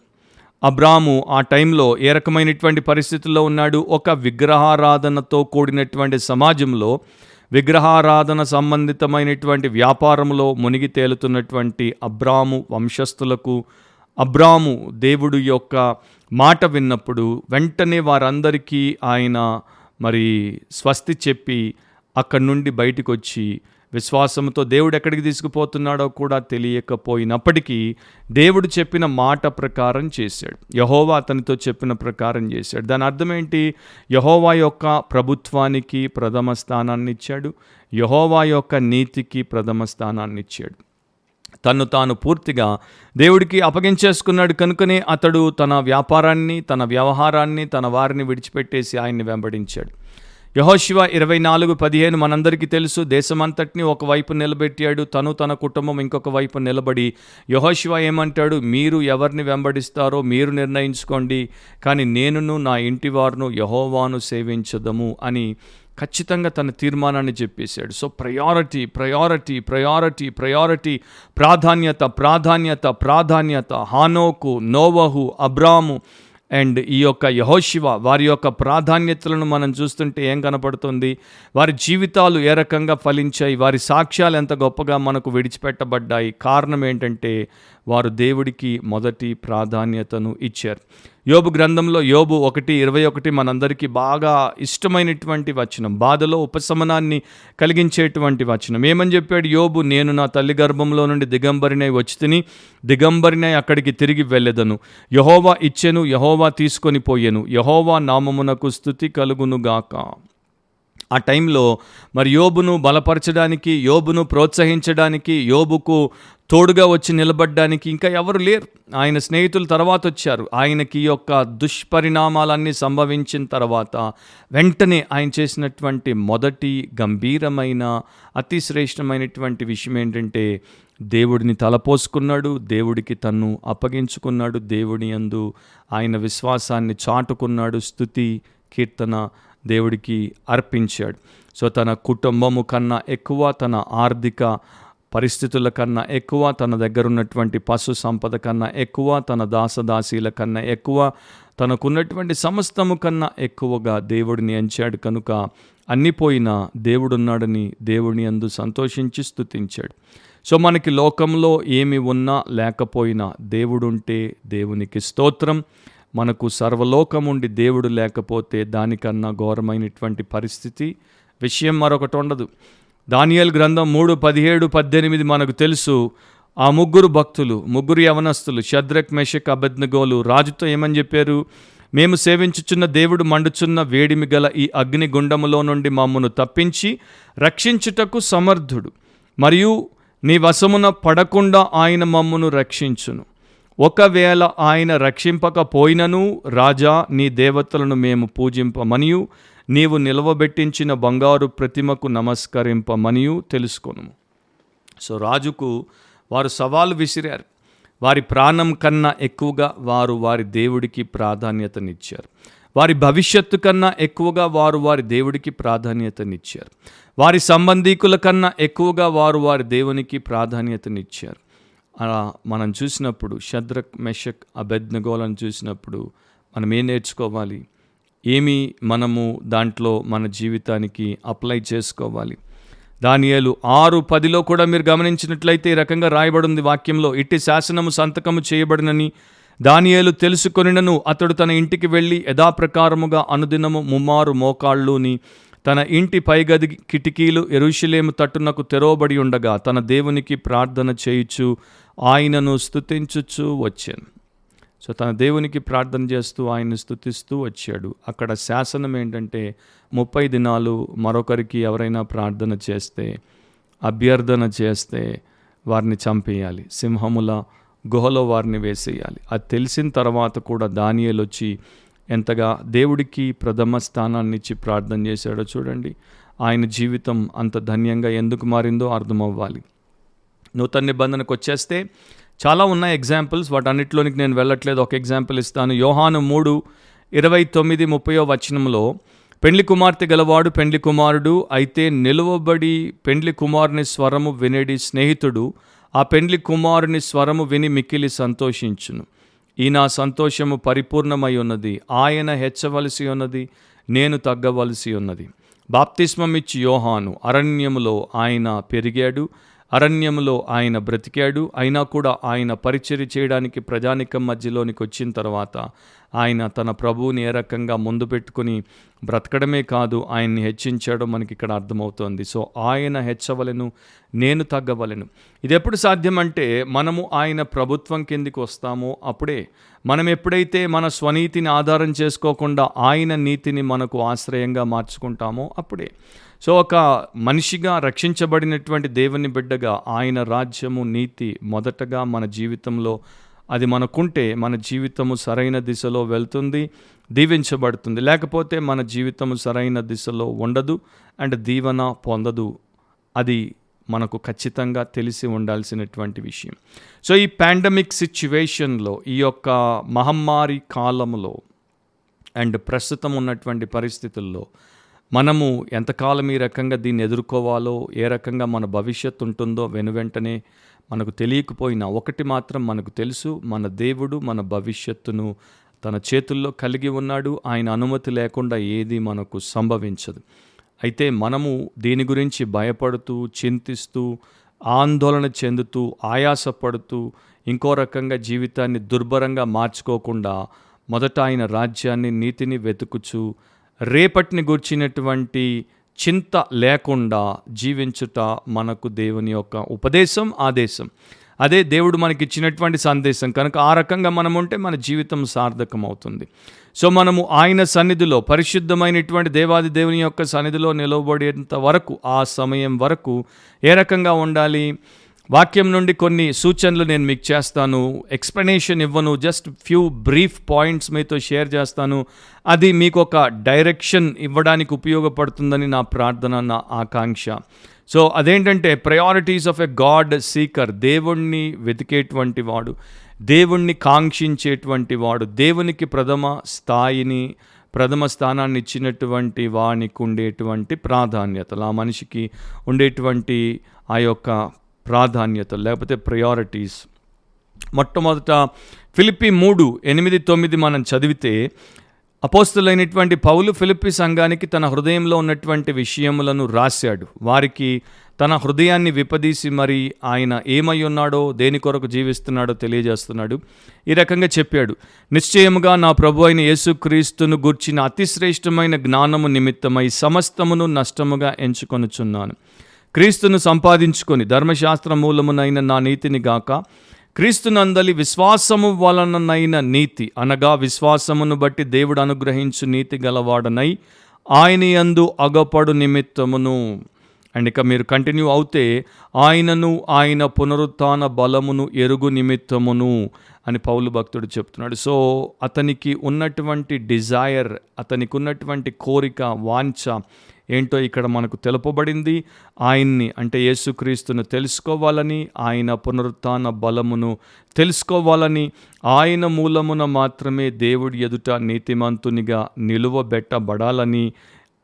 అబ్రాము ఆ టైంలో ఏ రకమైనటువంటి పరిస్థితుల్లో ఉన్నాడు? ఒక విగ్రహారాధనతో కూడినటువంటి సమాజంలో, విగ్రహారాధన సంబంధితమైనటువంటి వ్యాపారంలో మునిగి తేలుతున్నటువంటి అబ్రాము వంశస్థులకు అబ్రాము దేవుడు యొక్క మాట విన్నప్పుడు వెంటనే వారందరికీ ఆయన మరి స్వస్తి చెప్పి అక్కడి నుండి బయటకు వచ్చి విశ్వాసంతో దేవుడు ఎక్కడికి తీసుకుపోతున్నాడో కూడా తెలియకపోయినప్పటికీ దేవుడు చెప్పిన మాట ప్రకారం చేశాడు. యెహోవా అతనితో చెప్పిన ప్రకారం చేశాడు. దాని అర్థం ఏంటి? యెహోవా యొక్క ప్రభుత్వానికి ప్రథమ స్థానాన్ని ఇచ్చాడు. యెహోవా యొక్క నీతికి ప్రథమ స్థానాన్ని ఇచ్చాడు. తాను పూర్తిగా దేవుడికి అప్పగించేసుకున్నాడు. కనుకనే అతడు తన వ్యాపారాన్ని, తన వ్యవహారాన్ని, తన వారిని విడిచిపెట్టేసి ఆయన్ని వెంబడించాడు. యెహోషువ 24:15 మనందరికీ తెలుసు. దేశమంతటిని ఒకవైపు నిలబెట్టాడు, తన కుటుంబం ఇంకొక వైపు నిలబడి యెహోషువ ఏమంటాడు? మీరు ఎవరిని వెంబడిస్తారో మీరు నిర్ణయించుకోండి, కానీ నేనును నా ఇంటి వారును యెహోవాను సేవించదము అని ఖచ్చితంగా తన తీర్మానాన్ని చెప్పేశాడు. సో ప్రయారిటీ, ప్రాధాన్యత. హానోకు, నోవహు, అబ్రాము అండ్ ఈ యొక్క యెహోషువ వారి యొక్క ప్రాధాన్యతలను మనం చూస్తుంటే ఏం కనపడుతుంది? వారి జీవితాలు ఏ రకంగా ఫలించాయి, వారి సాక్ష్యాలు ఎంత గొప్పగా మనకు విడిచిపెట్టబడ్డాయి. కారణం ఏంటంటే వారు దేవుడికి మొదటి ప్రాధాన్యతను ఇచ్చారు. యోబు గ్రంథంలో యోబు 1:21 మనందరికీ బాగా ఇష్టమైనటువంటి వచనం, బాధలో ఉపశమనాన్ని కలిగించేటువంటి వచనం. ఏమని చెప్పాడు యోబు? నేను నా తల్లి గర్భంలో నుండి దిగంబరినై వచ్చి తిని దిగంబరినై అక్కడికి తిరిగి వెళ్ళెదను. యెహోవా ఇచ్చెను, యెహోవా తీసుకొని పోయెను, యెహోవా నామమునకు స్తుతి కలుగునుగాక. ఆ టైంలో మరి యోబును బలపరచడానికి, యోబును ప్రోత్సహించడానికి, యోబుకు తోడుగా వచ్చి నిలబడ్డానికి ఇంకా ఎవరు లేరు. ఆయన స్నేహితులు తర్వాత వచ్చారు. ఆయనకి ఈ యొక్క దుష్పరిణామాలన్నీ సంభవించిన తర్వాత వెంటనే ఆయన చేసినటువంటి మొదటి గంభీరమైన అతి శ్రేష్టమైనటువంటి విషయం ఏంటంటే దేవుడిని తలపోసుకున్నాడు, దేవుడికి తన్ను అప్పగించుకున్నాడు, దేవుని యందు ఆయన విశ్వాసాన్ని చాటుకున్నాడు, స్తుతి కీర్తన దేవుడికి అర్పించాడు. సో తన కుటుంబము కన్నా ఎక్కువ, తన ఆర్థిక పరిస్థితుల కన్నా ఎక్కువ, తన దగ్గర ఉన్నటువంటి పశు సంపద కన్నా ఎక్కువ, తన దాసదాసీల కన్నా ఎక్కువ, తనకున్నటువంటి సమస్తము కన్నా ఎక్కువగా దేవుడిని ఎంచాడు. కనుక అన్ని పోయినా దేవుడున్నాడని దేవుని యందు సంతోషించి స్తుతించాడు. సో మనకి లోకంలో ఏమి ఉన్నా లేకపోయినా దేవుడుంటే దేవునికి స్తోత్రం. మనకు సర్వలోకముండి దేవుడు లేకపోతే దానికన్నా ఘోరమైనటువంటి పరిస్థితి విషయం మరొకటి ఉండదు. దానియేలు గ్రంథం 3:17-18 మనకు తెలుసు. ఆ ముగ్గురు భక్తులు, ముగ్గురు యవనస్తులు షద్రక్, మెషక్, అబేద్నెగోలు రాజుతో ఏమని చెప్పారు? మేము సేవించుచున్న దేవుడు మండుచున్న వేడిమి గల ఈ అగ్ని గుండములో నుండి మమ్మను తప్పించి రక్షించుటకు సమర్థుడు, మరియు నీ వశమున పడకుండా ఆయన మమ్మను రక్షించును. ఒకవేళ ఆయన రక్షింపకపోయినను రాజా, నీ దేవతలను మేము పూజింపమనియు నీవు నిలవబెట్టించిన బంగారు ప్రతిమకు నమస్కరింపమనియు తెలుసుకొను. సో రాజుకు వారు సవాలు విసిరారు. వారి ప్రాణం కన్నా ఎక్కువగా వారు వారి దేవుడికి ప్రాధాన్యతనిచ్చారు. వారి భవిష్యత్తు కన్నా ఎక్కువగా వారు వారి దేవుడికి ప్రాధాన్యతనిచ్చారు. వారి సంబంధీకుల కన్నా ఎక్కువగా వారు వారి దేవునికి ప్రాధాన్యతనిచ్చారు. అలా మనం చూసినప్పుడు షద్రక్, మెషక్, అబేద్నెగోలను చూసినప్పుడు మనం ఏం నేర్చుకోవాలి? ఏమి మనము దాంట్లో మన జీవితానికి అప్లై చేసుకోవాలి? దానియేలు 6:10 కూడా మీరు గమనించినట్లయితే ఈ రకంగా రాయబడింది వాక్యంలో, ఇట్టి శాసనము సంతకము చేయబడినని దానియేలు తెలుసుకొనినను అతడు తన ఇంటికి వెళ్ళి యథాప్రకారముగా అనుదినము ముమ్మారు మోకాళ్ళుని తన ఇంటి పైగది కిటికీలు యెరూషలేము తట్టునకు తెరవబడి ఉండగా తన దేవునికి ప్రార్థన చేయుచు ఆయనను స్తుతించుచు వచ్చాను. సో తన దేవునికి ప్రార్థన చేస్తూ ఆయన్ని స్తుతిస్తూ వచ్చాడు. అక్కడ శాసనం ఏంటంటే 30 దినాలు మరొకరికి ఎవరైనా ప్రార్థన చేస్తే, అభ్యర్థన చేస్తే వారిని చంపేయాలి, సింహముల గుహలో వారిని వేసేయాలి. అది తెలిసిన తర్వాత కూడా దానియేలు వచ్చి ఎంతగా దేవుడికి ప్రథమ స్థానాన్ని ఇచ్చి ప్రార్థన చేశాడో చూడండి. ఆయన జీవితం అంత ధన్యంగా ఎందుకు మారిందో అర్థమవ్వాలి. నూతన నిబంధనకు వచ్చేస్తే చాలా ఉన్నాయి ఎగ్జాంపుల్స్, వాటన్నిటిలోనికి నేను వెళ్ళట్లేదు. ఒక ఎగ్జాంపుల్ ఇస్తాను. యోహాను 3:29-30 వచనంలో, పెండ్లి కుమార్తె గలవాడు పెండ్లి కుమారుడు అయితే నిలువబడి పెండ్లి కుమారుని స్వరము వినేడి స్నేహితుడు ఆ పెండ్లి కుమారుని స్వరము విని మిక్కిలి సంతోషించును. ఈ నా సంతోషము పరిపూర్ణమై ఉన్నది, ఆయన హెచ్చవలసి ఉన్నది, నేను తగ్గవలసి ఉన్నది. బాప్తిస్మమిచ్చి యోహాను అరణ్యములో ఆయన పెరిగాడు, అరణ్యములో ఆయన బ్రతికాడు. అయినా కూడా ఆయన పరిచర్య చేయడానికి ప్రజానికం మధ్యలోనికి వచ్చిన తర్వాత ఆయన తన ప్రభువుని ఏ రకంగా ముందు పెట్టుకుని బ్రతకడమే కాదు, ఆయన్ని హెచ్చించాడో మనకి ఇక్కడ అర్థమవుతోంది. సో ఆయన హెచ్చవలెను, నేను తగ్గవలెను. ఇది ఎప్పుడు సాధ్యమంటే మనము ఆయన ప్రభుత్వం కిందికి వస్తామో అప్పుడే. మనం ఎప్పుడైతే మన స్వనీతిని ఆధారం చేసుకోకుండా ఆయన నీతిని మనకు ఆశ్రయంగా మార్చుకుంటామో అప్పుడే. సో ఒక మనిషిగా రక్షించబడినటువంటి దేవుని బిడ్డగా ఆయన రాజ్యము, నీతి మొదటగా మన జీవితంలో అది మనకుంటే మన జీవితము సరైన దిశలో వెళ్తుంది, దీవించబడుతుంది. లేకపోతే మన జీవితము సరైన దిశలో ఉండదు అండ్ దీవెన పొందదు. అది మనకు ఖచ్చితంగా తెలిసి ఉండాల్సినటువంటి విషయం. సో ఈ పాండమిక్ సిచ్యువేషన్లో, ఈ యొక్క మహమ్మారి కాలంలో అండ్ ప్రస్తుతం ఉన్నటువంటి పరిస్థితుల్లో మనము ఎంతకాలం ఈ రకంగా దీన్ని ఎదుర్కోవాలో, ఏ రకంగా మన భవిష్యత్తు ఉంటుందో వెనువెంటనే మనకు తెలియకపోయినా ఒకటి మాత్రం మనకు తెలుసు, మన దేవుడు మన భవిష్యత్తును తన చేతుల్లో కలిగి ఉన్నాడు. ఆయన అనుమతి లేకుండా ఏది మనకు సంభవించదు. అయితే మనము దీని గురించి భయపడుతూ, చింతిస్తూ, ఆందోళన చెందుతూ, ఆయాసపడుతూ, ఇంకో రకంగా జీవితాన్ని దుర్భరంగా మార్చుకోకుండా మొదట ఆయన రాజ్యాన్ని, నీతిని వెతుకుచు రేపటిని గూర్చినటువంటి చింత లేకుండా జీవించుట మనకు దేవుని యొక్క ఉపదేశం, ఆదేశం. అదే దేవుడు మనకి ఇచ్చినటువంటి సందేశం. కనుక ఆ రకంగా మనం ఉంటే మన జీవితం సార్థకం అవుతుంది. సో మనము ఆయన సన్నిధిలో, పరిశుద్ధమైనటువంటి దేవాది దేవుని యొక్క సన్నిధిలో నిలవబడేంత వరకు, ఆ సమయం వరకు ఏ రకంగా ఉండాలి? వాక్యం నుండి కొన్ని సూచనలు నేను మీకు చేస్తాను. ఎక్స్ప్లెనేషన్ ఇవ్వను, జస్ట్ ఫ్యూ బ్రీఫ్ పాయింట్స్ మీతో షేర్ చేస్తాను. అది మీకు ఒక డైరెక్షన్ ఇవ్వడానికి ఉపయోగపడుతుందని నా ప్రార్థన, నా ఆకాంక్ష. సో అదేంటంటే priorities of a God seeker. దేవుణ్ణి వెతికేటువంటి వాడు, దేవుణ్ణి కాంక్షించేటువంటి వాడు, దేవునికి ప్రథమ స్థానాన్ని ఇచ్చినటువంటి వానికి ఉండేటువంటి ప్రాధాన్యతలు, ఆ మనిషికి ఉండేటువంటి ఆ యొక్క ప్రాధాన్యతలు లేకపోతే ప్రయారిటీస్. మొట్టమొదట ఫిలిప్పీ 3:8-9 మనం చదివితే, అపోస్తలులైనటువంటి పౌలు ఫిలిప్పీ సంఘానికి తన హృదయంలో ఉన్నటువంటి విషయములను రాశాడు. వారికి తన హృదయాన్ని విప్పదీసి మరి ఆయన ఏమై ఉన్నాడో, దేని కొరకు జీవిస్తున్నాడో తెలియజేస్తున్నాడు. ఈ రకంగా చెప్పాడు, నిశ్చయముగా నా ప్రభు అయిన యేసుక్రీస్తును గూర్చిన అతిశ్రేష్టమైన జ్ఞానము నిమిత్తమై సమస్తమును నష్టముగా ఎంచుకొనుచున్నాను. క్రీస్తును సంపాదించుకొని ధర్మశాస్త్ర మూలమునైన నా నీతిని గాక, క్రీస్తునందలి విశ్వాసము వలననైన నీతి, అనగా విశ్వాసమును బట్టి దేవుడు అనుగ్రహించు నీతి గలవాడనై ఆయన యందు అగపడు నిమిత్తమును. అండ్ ఇక మీరు కంటిన్యూ అవుతే, ఆయనను ఆయన పునరుత్థాన బలమును ఎరుగు నిమిత్తమును అని పౌలు భక్తుడు చెప్తున్నాడు. సో అతనికి ఉన్నటువంటి డిజైర్, అతనికి ఉన్నటువంటి కోరిక, వాంఛ ఏంటో ఇక్కడ మనకు తెలుపబడింది. ఆయన్ని అంటే యేసుక్రీస్తును తెలుసుకోవాలని, ఆయన పునరుత్థాన బలమును తెలుసుకోవాలని, ఆయన మూలమున మాత్రమే దేవుడి ఎదుట నీతిమంతునిగా నిలువబెట్టబడాలని,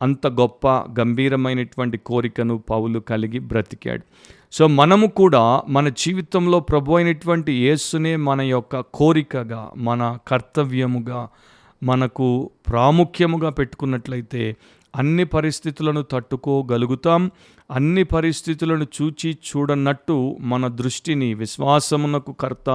అంత గొప్ప గంభీరమైనటువంటి కోరికను పౌలు కలిగి బ్రతికాడు. సో మనము కూడా మన జీవితంలో ప్రభు అయినటువంటి యేసునే మన యొక్క కోరికగా, మన కర్తవ్యముగా, మనకు ప్రాముఖ్యముగా పెట్టుకున్నట్లయితే అన్ని పరిస్థితులను తట్టుకోగలుగుతాం. అన్ని పరిస్థితులను చూడనట్టు మన దృష్టిని విశ్వాసమునకు కర్త,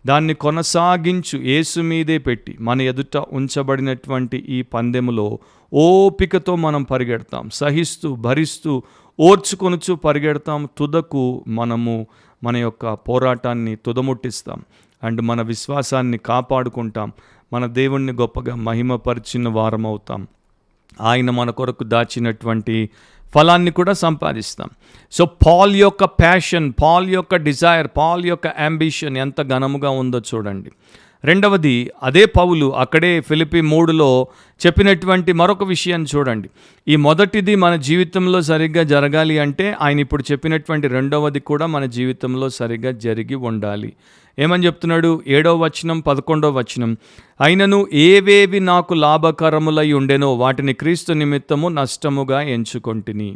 దాన్ని కొనసాగించు యేసు మీదే పెట్టి మన ఎదుట ఉంచబడినటువంటి ఈ పందెములో ఓపికతో మనం పరిగెడతాం. సహిస్తూ, భరిస్తూ, ఓర్చుకొనుచు పరిగెడతాం. తుదకు మనము మన యొక్క పోరాటాన్ని తుదముట్టిస్తాం అండ్ మన విశ్వాసాన్ని కాపాడుకుంటాం. మన దేవుణ్ణి గొప్పగా మహిమపరిచిన వారం అవుతాం. ఆయన మన కొరకు దాచినటువంటి ఫలాన్ని కూడా సంపాదిస్తాం. సో పాల్ యొక్క ప్యాషన్, పాల్ యొక్క డిజైర్, పాల్ యొక్క అంబిషన్ ఎంత ఘనముగా ఉందో చూడండి. రెండవది, అదే పౌలు అక్కడే ఫిలిప్పీ 3లో చెప్పినటువంటి మరొక విషయాన్ని చూడండి. ఈ మొదటిది మన జీవితంలో సరిగ్గా జరగాలి అంటే ఆయన ఇప్పుడు చెప్పినటువంటి రెండవది కూడా మన జీవితంలో సరిగ్గా జరిగి ఉండాలి. ఏమని చెప్తున్నాడు? 7వ వచనం, 11వ వచనం, అయినను ఏవేవి నాకు లాభకరములై ఉండెనో వాటిని క్రీస్తు నిమిత్తము నష్టముగా ఎంచుకొంటిని.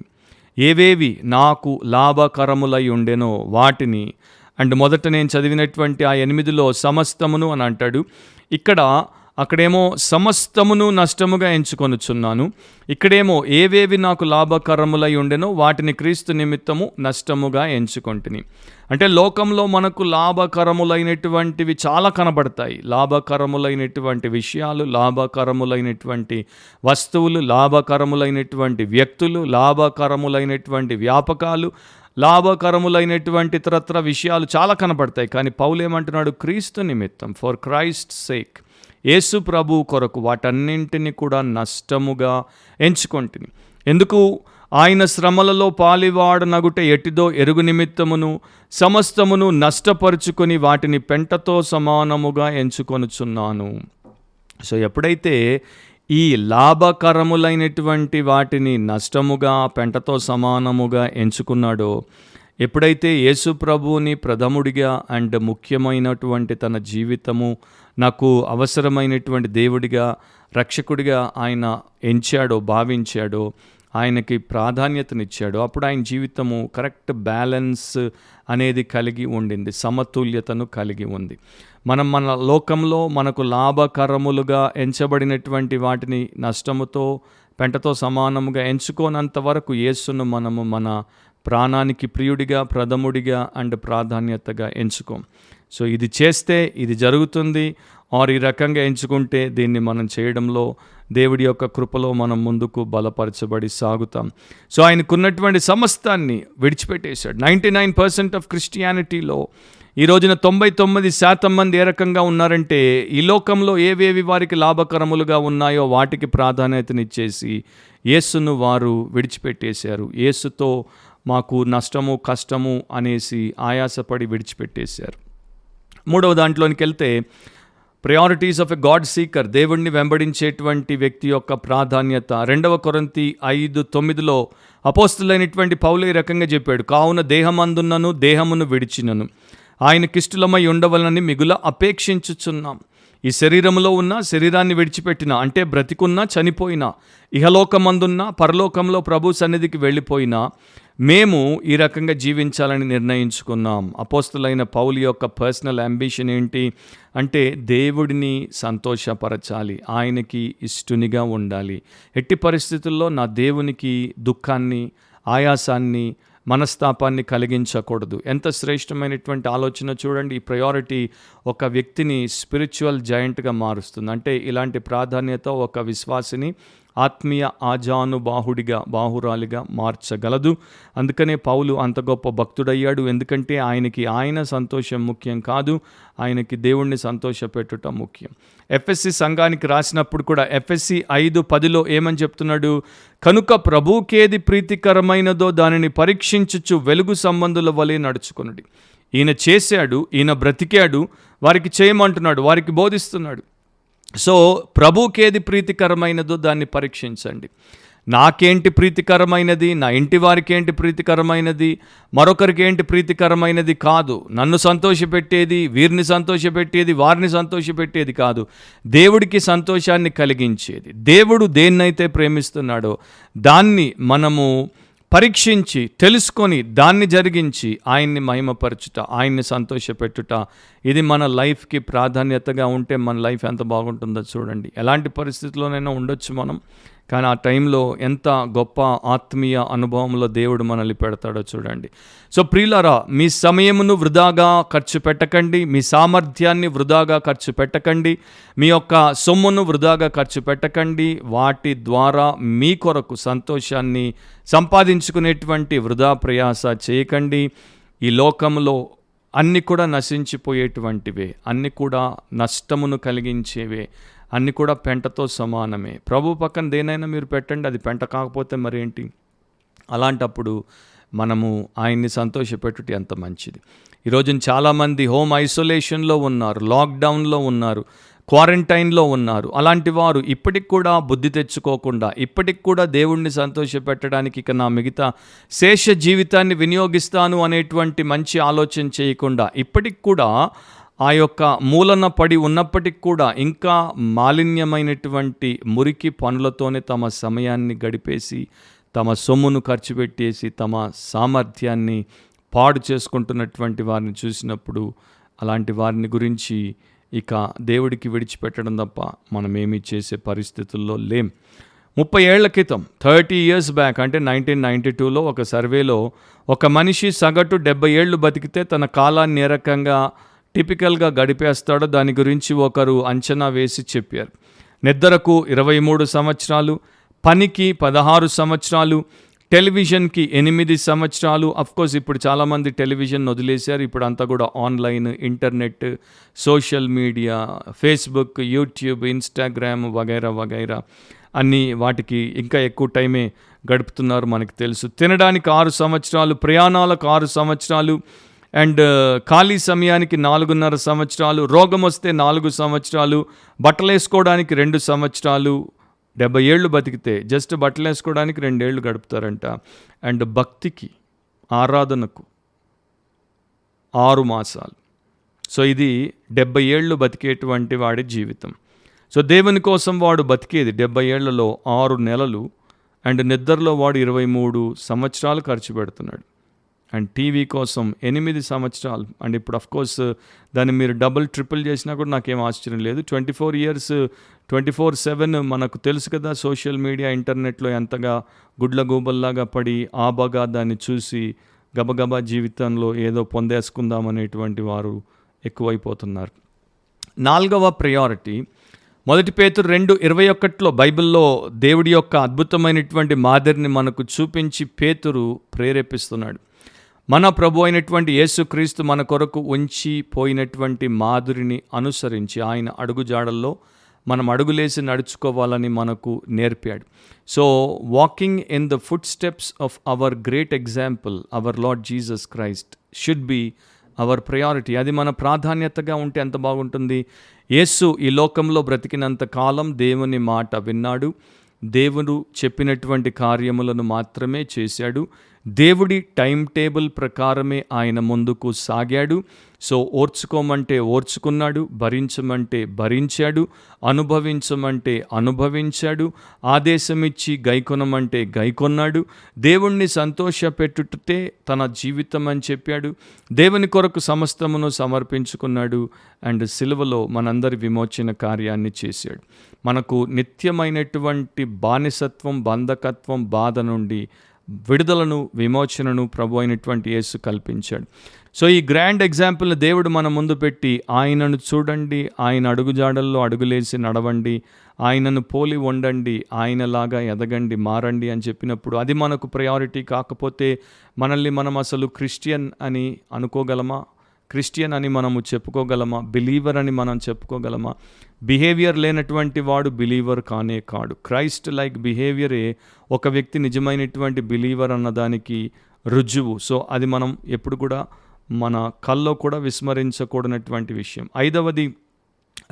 ఏవేవి నాకు లాభకరములై ఉండెనో వాటిని. అండ్ మొదట నేను చదివినటువంటి ఆ 8లో సమస్తమును అని అంటాడు. అక్కడేమో సమస్తమును నష్టముగా ఎంచుకొనుచున్నాను. ఇక్కడేమో ఏవేవి నాకు లాభకరములై ఉండెనో వాటిని క్రీస్తు నిమిత్తము నష్టముగా ఎంచుకొంటిని. అంటే లోకంలో మనకు లాభకరములైనటువంటివి చాలా కనబడతాయి. లాభకరములైనటువంటి విషయాలు, లాభకరములైనటువంటి వస్తువులు, లాభకరములైనటువంటి వ్యక్తులు, లాభకరములైనటువంటి వ్యాపకాలు, లాభకరములైనటువంటి ఇతరత్ర విషయాలు చాలా కనబడతాయి. కానీ పౌలు ఏమంటున్నాడు? క్రీస్తు నిమిత్తం, ఫర్ క్రైస్ట్ సేక్, యేసు ప్రభు కొరకు వాటన్నింటినీ కూడా నష్టముగా ఎంచుకొంటిని. ఎందుకు? ఆయన శ్రమలలో పాలివాడనగుట ఎట్టిదో ఎరుగు నిమిత్తమును సమస్తమును నష్టపరుచుకొని వాటిని పెంటతో సమానముగా ఎంచుకొనుచున్నాను. సో ఎప్పుడైతే ఈ లాభకరములైనటువంటి వాటిని నష్టముగా, పెంటతో సమానముగా ఎంచుకున్నాడో, ఎప్పుడైతే యేసు ప్రభువుని ప్రథముడిగా అండ్ ముఖ్యమైనటువంటి తన జీవితము, నాకు అవసరమైనటువంటి దేవుడిగా, రక్షకుడిగా ఆయన ఎంచాడో, భావించాడో, ఆయనకి ప్రాధాన్యతనిచ్చాడో, అప్పుడు ఆయన జీవితము కరెక్ట్ బ్యాలెన్స్ అనేది కలిగి ఉండింది, సమతుల్యతను కలిగి ఉంది. మన లోకంలో మనకు లాభకరములుగా ఎంచబడినటువంటి వాటిని నష్టముతో, పెంటతో సమానముగా ఎంచుకోనంత వరకు యేసును మనము మన ప్రాణానికి ప్రియుడిగా, ప్రథముడిగా అండ్ ప్రాధాన్యతగా ఎంచుకోం. సో ఇది చేస్తే ఇది జరుగుతుంది. ఆర్ ఈ రకంగా ఎంచుకుంటే దీన్ని మనం చేయడంలో దేవుడి యొక్క కృపలో మనం ముందుకు బలపరచబడి సాగుతాం. సో ఆయనకున్నటువంటి సమస్తాన్ని విడిచిపెట్టేశాడు. 99% ఆఫ్ క్రిస్టియానిటీలో ఈ రోజున 99% మంది ఏ రకంగా ఉన్నారంటే, ఈ లోకంలో ఏవేవి వారికి లాభకరములుగా ఉన్నాయో వాటికి ప్రాధాన్యతనిచ్చేసి యేసును వారు విడిచిపెట్టేశారు. యేసుతో మాకు నష్టము కష్టము అనేసి ఆయాసపడి విడిచిపెట్టేశారు. మూడవ దాంట్లోనికి వెళ్తే priorities of a God seeker, దేవుణ్ణి వెంబడించేటువంటి వ్యక్తి యొక్క ప్రాధాన్యత. 2 కొరింథీ 5:9 అపోస్తులైనటువంటి పౌలు ఈ రకంగా చెప్పాడు, కావున దేహమందున్నను దేహమును విడిచినను ఆయనకిష్టులమై ఉండవలనని మిగుల అపేక్షించుచున్నాం. ఈ శరీరంలో ఉన్న శరీరాన్ని విడిచిపెట్టిన అంటే బ్రతికున్నా చనిపోయినా, ఇహలోకమందున్నా పరలోకంలో ప్రభు సన్నిధికి వెళ్ళిపోయినా మేము ఈ రకంగా జీవించాలని నిర్ణయించుకున్నాం. అపోస్తులైన పౌలు యొక్క పర్సనల్ అంబిషన్ ఏంటి అంటే దేవుడిని సంతోషపరచాలి, ఆయనకి ఇష్టునిగా ఉండాలి. ఎట్టి పరిస్థితుల్లో నా దేవునికి దుఃఖాన్ని, ఆయాసాన్ని, మనస్తాపాన్ని కలిగించకూడదు. ఎంత శ్రేష్టమైనటువంటి ఆలోచన చూడండి. ఈ ప్రయారిటీ ఒక వ్యక్తిని స్పిరిచువల్ జాయింట్గా మారుస్తుంది. అంటే ఇలాంటి ప్రాధాన్యత ఒక విశ్వాసిని ఆత్మీయ బాహురాలిగా మార్చగలదు. అందుకనే పౌలు అంత గొప్ప భక్తుడయ్యాడు. ఎందుకంటే ఆయనకి ఆయన సంతోషం ముఖ్యం కాదు, ఆయనకి దేవుణ్ణి సంతోషపెట్టుట ముఖ్యం. ఎఫ్ఎస్సి సంఘానికి రాసినప్పుడు కూడా ఎఫ్ఎస్సి 5:10 ఏమని చెప్తున్నాడు, కనుక ప్రభువుకేది ప్రీతికరమైనదో దానిని పరీక్షించుచు వెలుగు సంబంధుల వలె నడుచుకొనుడి. ఈయన చేశాడు, ఈయన బ్రతికాడు, వారికి చేయమంటున్నాడు, వారికి బోధిస్తున్నాడు. సో ప్రభువుకేది ప్రీతికరమైనదో దాన్ని పరీక్షించండి. నాకేంటి ప్రీతికరమైనది, నా ఇంటి వారికి ఏంటి ప్రీతికరమైనది, మరొకరికి ఏంటి ప్రీతికరమైనది కాదు. నన్ను సంతోషపెట్టేది, వీరిని సంతోషపెట్టేది, వారిని సంతోషపెట్టేది కాదు, దేవుడికి సంతోషాన్ని కలిగించేది. దేవుడు దేన్నైతే ప్రేమిస్తున్నాడో దాన్ని మనము పరీక్షించి తెలుసుకొని దాన్ని జరిగించి ఆయన్ని మహిమపరచుట, ఆయన్ని సంతోషపెట్టుట, ఇది మన లైఫ్కి ప్రాధాన్యతగా ఉంటే మన లైఫ్ ఎంత బాగుంటుందో చూడండి. ఎలాంటి పరిస్థితుల్లోనైనా ఉండొచ్చు మనం, కానీ ఆ టైంలో ఎంత గొప్ప ఆత్మీయ అనుభవంలో దేవుడు మనల్ని పెడతాడో చూడండి. సో ప్రియులారా, మీ సమయమును వృధాగా ఖర్చు పెట్టకండి, మీ సామర్థ్యాన్ని వృధాగా ఖర్చు పెట్టకండి, మీ యొక్క సొమ్మును వృధాగా ఖర్చు పెట్టకండి. వాటి ద్వారా మీ కొరకు సంతోషాన్ని సంపాదించుకునేటువంటి వృధా ప్రయాస చేయకండి. ఈ లోకంలో అన్నీ కూడా నశించిపోయేటువంటివే, అన్నీ కూడా నష్టమును కలిగించేవే, అన్నీ కూడా పెంటతో సమానమే. ప్రభు పక్కన దేనైనా మీరు పెట్టండి, అది పెంట కాకపోతే మరేంటి? అలాంటప్పుడు మనము ఆయన్ని సంతోషపెట్టుట ఎంత మంచిది. ఈరోజు చాలామంది హోమ్ ఐసోలేషన్లో ఉన్నారు, లాక్డౌన్లో ఉన్నారు, క్వారంటైన్లో ఉన్నారు. అలాంటి వారు ఇప్పటికి కూడా బుద్ధి తెచ్చుకోకుండా, ఇప్పటికి కూడా దేవుణ్ణి సంతోషపెట్టడానికి ఇక నా మిగతా శేష జీవితాన్ని వినియోగిస్తాను అనేటువంటి మంచి ఆలోచన చేయకుండా, ఇప్పటికి కూడా ఆ యొక్క మూలన పడి ఉన్నప్పటికి కూడా ఇంకా మాలిన్యమైనటువంటి మురికి పనులతోనే తమ సమయాన్ని గడిపేసి, తమ సొమ్మును ఖర్చు పెట్టేసి, తమ సామర్థ్యాన్ని పాడు చేసుకుంటున్నటువంటి వారిని చూసినప్పుడు అలాంటి వారిని గురించి ఇక దేవుడికి విడిచిపెట్టడం తప్ప మనమేమీ చేసే పరిస్థితుల్లో లేం. 30 ఏళ్ల క్రితం 30 years బ్యాక్ అంటే 1992లో ఒక సర్వేలో ఒక మనిషి సగటు 70 ఏళ్ళు బతికితే తన కాలాన్ని ఏ రకంగా టిపికల్గా గడిపేస్తాడో దాని గురించి ఒకరు అంచనా వేసి చెప్పారు. నిద్రకు 23 సంవత్సరాలు, పనికి 16 సంవత్సరాలు, టెలివిజన్కి 8 సంవత్సరాలు. అఫ్కోర్స్ ఇప్పుడు చాలామంది టెలివిజన్ వదిలేశారు, ఇప్పుడు అంతా కూడా online, internet, social media, Facebook, YouTube, Instagram వగైరా వగైరా అన్నీ వాటికి ఇంకా ఎక్కువ టైమే గడుపుతున్నారు మనకు తెలుసు. తినడానికి 6 సంవత్సరాలు, ప్రయాణాలకు 6 సంవత్సరాలు, అండ్ ఖాళీ సమయానికి 4.5 సంవత్సరాలు, రోగం వస్తే 4 సంవత్సరాలు, బట్టలు వేసుకోవడానికి 2 సంవత్సరాలు. 70 ఏళ్ళు బతికితే జస్ట్ బట్టలు వేసుకోవడానికి 2 ఏళ్ళు గడుపుతారంట. అండ్ భక్తికి, ఆరాధనకు 6 మాసాలు. సో ఇది 70 ఏళ్ళు బతికేటువంటి వాడి జీవితం. సో దేవుని కోసం వాడు బతికేది 70 ఏళ్లలో 6 నెలలు, అండ్ నిద్రలో వాడు 23 సంవత్సరాలు ఖర్చు పెడుతున్నాడు. అండ్ టీవీ కోసం 8 సంవత్సరాలు. అండ్ ఇప్పుడు అఫ్కోర్స్ దాన్ని మీరు డబుల్ ట్రిపుల్ చేసినా కూడా నాకేం ఆశ్చర్యం లేదు. 24 years 24/7 మనకు తెలుసు కదా, సోషల్ మీడియా, ఇంటర్నెట్లో ఎంతగా గుడ్ల గూబల్లాగా పడి ఆబగా దాన్ని చూసి గబగబా జీవితంలో ఏదో పొందేసుకుందాం అనేటువంటి వారు ఎక్కువైపోతున్నారు. 4వ ప్రయారిటీ, 1 పేతురు 2:21 బైబిల్లో దేవుడి యొక్క అద్భుతమైనటువంటి మాదిరిని మనకు చూపించి పేతురు ప్రేరేపిస్తున్నాడు. మన ప్రభు అయినటువంటి యేసుక్రీస్తు మన కొరకు ఉంచి పోయినటువంటి మాదిరిని అనుసరించి ఆయన అడుగుజాడల్లో మనం అడుగులేసి నడుచుకోవాలని మనకు నేర్పాడు. So walking in the footsteps of our great example our Lord Jesus Christ should be our priority. అది మన ప్రాధాన్యతగా ఉంటే ఎంత బాగుంటుంది. యేసు ఈ లోకంలో బ్రతికినంత కాలం దేవుని మాట విన్నాడు, దేవుడు చెప్పినటువంటి కార్యములను మాత్రమే చేశాడు, దేవుడి టైం టేబుల్ ప్రకారమే ఆయన ముందుకు సాగాడు. సో ఓర్చుకోమంటే ఓర్చుకున్నాడు, భరించమంటే భరించాడు, అనుభవించమంటే అనుభవించాడు, ఆదేశమిచ్చి గైకొనమంటే గైకొన్నాడు, దేవుణ్ణి సంతోషపెట్టుటే తన జీవితం అని చెప్పాడు, దేవుని కొరకు సమస్తమును సమర్పించుకున్నాడు అండ్ సిలువలో మనందరి విమోచన కార్యాన్ని చేశాడు. మనకు నిత్యమైనటువంటి బానిసత్వం, బంధకత్వం, బాధ నుండి విడుదలను, విమోచనను ప్రభు అయినటువంటి యేసు కల్పించాడు. సో ఈ గ్రాండ్ ఎగ్జాంపుల్ దేవుడు మన ముందు పెట్టి ఆయనను చూడండి, ఆయన అడుగుజాడల్లో అడుగులేసి నడవండి, ఆయనను పోలి ఉండండి, ఆయనలాగా ఎదగండి, మారండి అని చెప్పినప్పుడు అది మనకు ప్రయారిటీ కాకపోతే మనల్ని మనం అసలు క్రిస్టియన్ అని అనుకోగలమా? క్రిస్టియన్ అని మనము చెప్పుకోగలమా? బిలీవర్ అని మనం చెప్పుకోగలమా? బిహేవియర్ లేనటువంటి వాడు బిలీవర్ కానే కాడు. క్రైస్ట్ లైక్ బిహేవియరే ఒక వ్యక్తి నిజమైనటువంటి బిలీవర్ అన్నదానికి రుజువు. సో అది మనం ఎప్పుడు కూడా మన కల్లో కూడా విస్మరించకూడనటువంటి విషయం. 5వది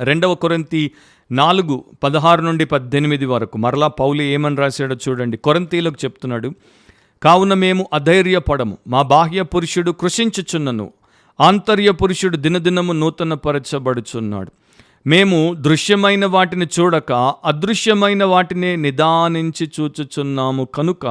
2 కొరింథీ 4:16-18 వరకు మరలా పౌలు ఏమని రాశాడో చూడండి. కొరింథీలకు చెప్తున్నాడు, కావున మేము అధైర్యపడము, మా బాహ్య పురుషుడు కృషించుచున్నను, ఆంతర్య పురుషుడు దినదినము నూతనపరచబడుచున్నాడు. మేము దృశ్యమైన వాటిని చూడక అదృశ్యమైన వాటినే నిదానించి చూచుచున్నాము కనుక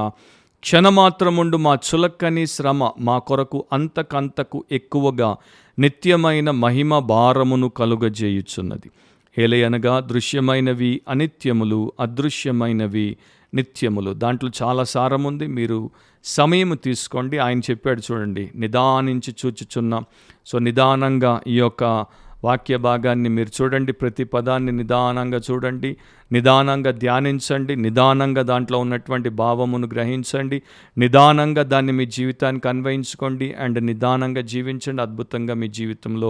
క్షణమాత్రముండు మా చులక్కని శ్రమ మా కొరకు అంతకంతకు ఎక్కువగా నిత్యమైన మహిమ భారమును కలుగజేయుచున్నది. ఏలయనగా దృశ్యమైనవి అనిత్యములు, అదృశ్యమైనవి నిత్యములు. దాంట్లో చాలా సారం ఉంది, మీరు సమయం తీసుకోండి. ఆయన చెప్పాడు చూడండి, నిదానించి చూచుచున్నాం. సో నిదానంగా ఈ యొక్క వాక్య భాగాన్ని మీరు చూడండి, ప్రతి పదాన్ని నిదానంగా చూడండి, నిదానంగా ధ్యానించండి, నిదానంగా దాంట్లో ఉన్నటువంటి భావమును గ్రహించండి, నిదానంగా దాన్ని మీ జీవితానికి అన్వయించుకోండి అండ్ నిదానంగా జీవించండి. అద్భుతంగా మీ జీవితంలో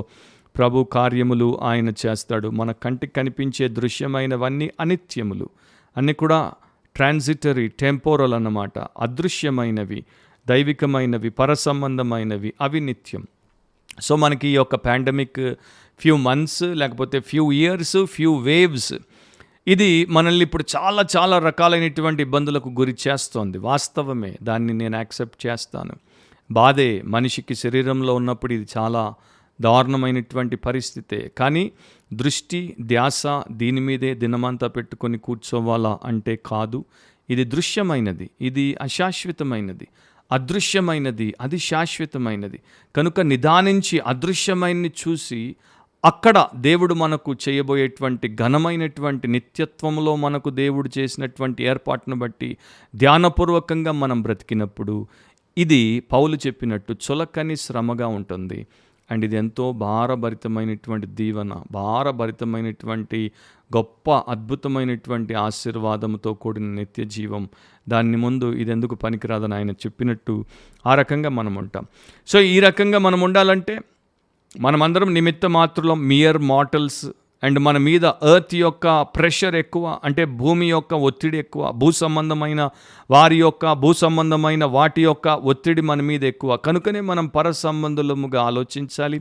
ప్రభు కార్యములు ఆయన చేస్తాడు. మన కంటికి కనిపించే దృశ్యమైనవన్నీ అనిత్యములు, అన్నీ కూడా ట్రాన్సిటరీ, టెంపోరల్ అన్నమాట. అదృశ్యమైనవి, దైవికమైనవి, పరసంబంధమైనవి అవి నిత్యం. సో మనకి ఈ యొక్క పాండమిక్ ఫ్యూ మంత్స్ లేకపోతే ఫ్యూ ఇయర్స్, ఫ్యూ వేవ్స్, ఇది మనల్ని ఇప్పుడు చాలా చాలా రకాలైనటువంటి ఇబ్బందులకు గురి చేస్తోంది. వాస్తవమే, దాన్ని నేను యాక్సెప్ట్ చేస్తాను. బాధే, మనిషికి శరీరంలో ఉన్నప్పుడు ఇది చాలా దారుణమైనటువంటి పరిస్థితే. కానీ దృష్టి, ధ్యాస దీని మీదే దినమంతా పెట్టుకొని కూర్చోవాలా అంటే కాదు. ఇది దృశ్యమైనది, ఇది అశాశ్వతమైనది, అదృశ్యమైనది అది శాశ్వతమైనది. కనుక నిదానించి అదృశ్యమైనది చూసి అక్కడ దేవుడు మనకు చేయబోయేటువంటి ఘనమైనటువంటి నిత్యత్వంలో మనకు దేవుడు చేసినటువంటి ఏర్పాటును బట్టి ధ్యానపూర్వకంగా మనం బ్రతికినప్పుడు ఇది పౌలు చెప్పినట్టు చులకని శ్రమగా ఉంటుంది. అండ్ ఇది ఎంతో భారభరితమైనటువంటి దీవెన, భారభరితమైనటువంటి గొప్ప అద్భుతమైనటువంటి ఆశీర్వాదంతో కూడిన నిత్య జీవం. దాన్ని ముందు ఇది ఎందుకు పనికిరాదని ఆయన చెప్పినట్టు ఆ రకంగా మనం ఉంటాం. సో ఈ రకంగా మనం ఉండాలంటే మనమందరం నిమిత్త మాత్రులం, మియర్ మార్టల్స్. అండ్ మన మీద ఎర్త్ యొక్క ప్రెషర్ ఎక్కువ, అంటే భూమి యొక్క ఒత్తిడి ఎక్కువ, భూ సంబంధమైన వాటి యొక్క ఒత్తిడి మన మీద ఎక్కువ. కనుకనే మనం పరసంబంధులముగా ఆలోచించాలి,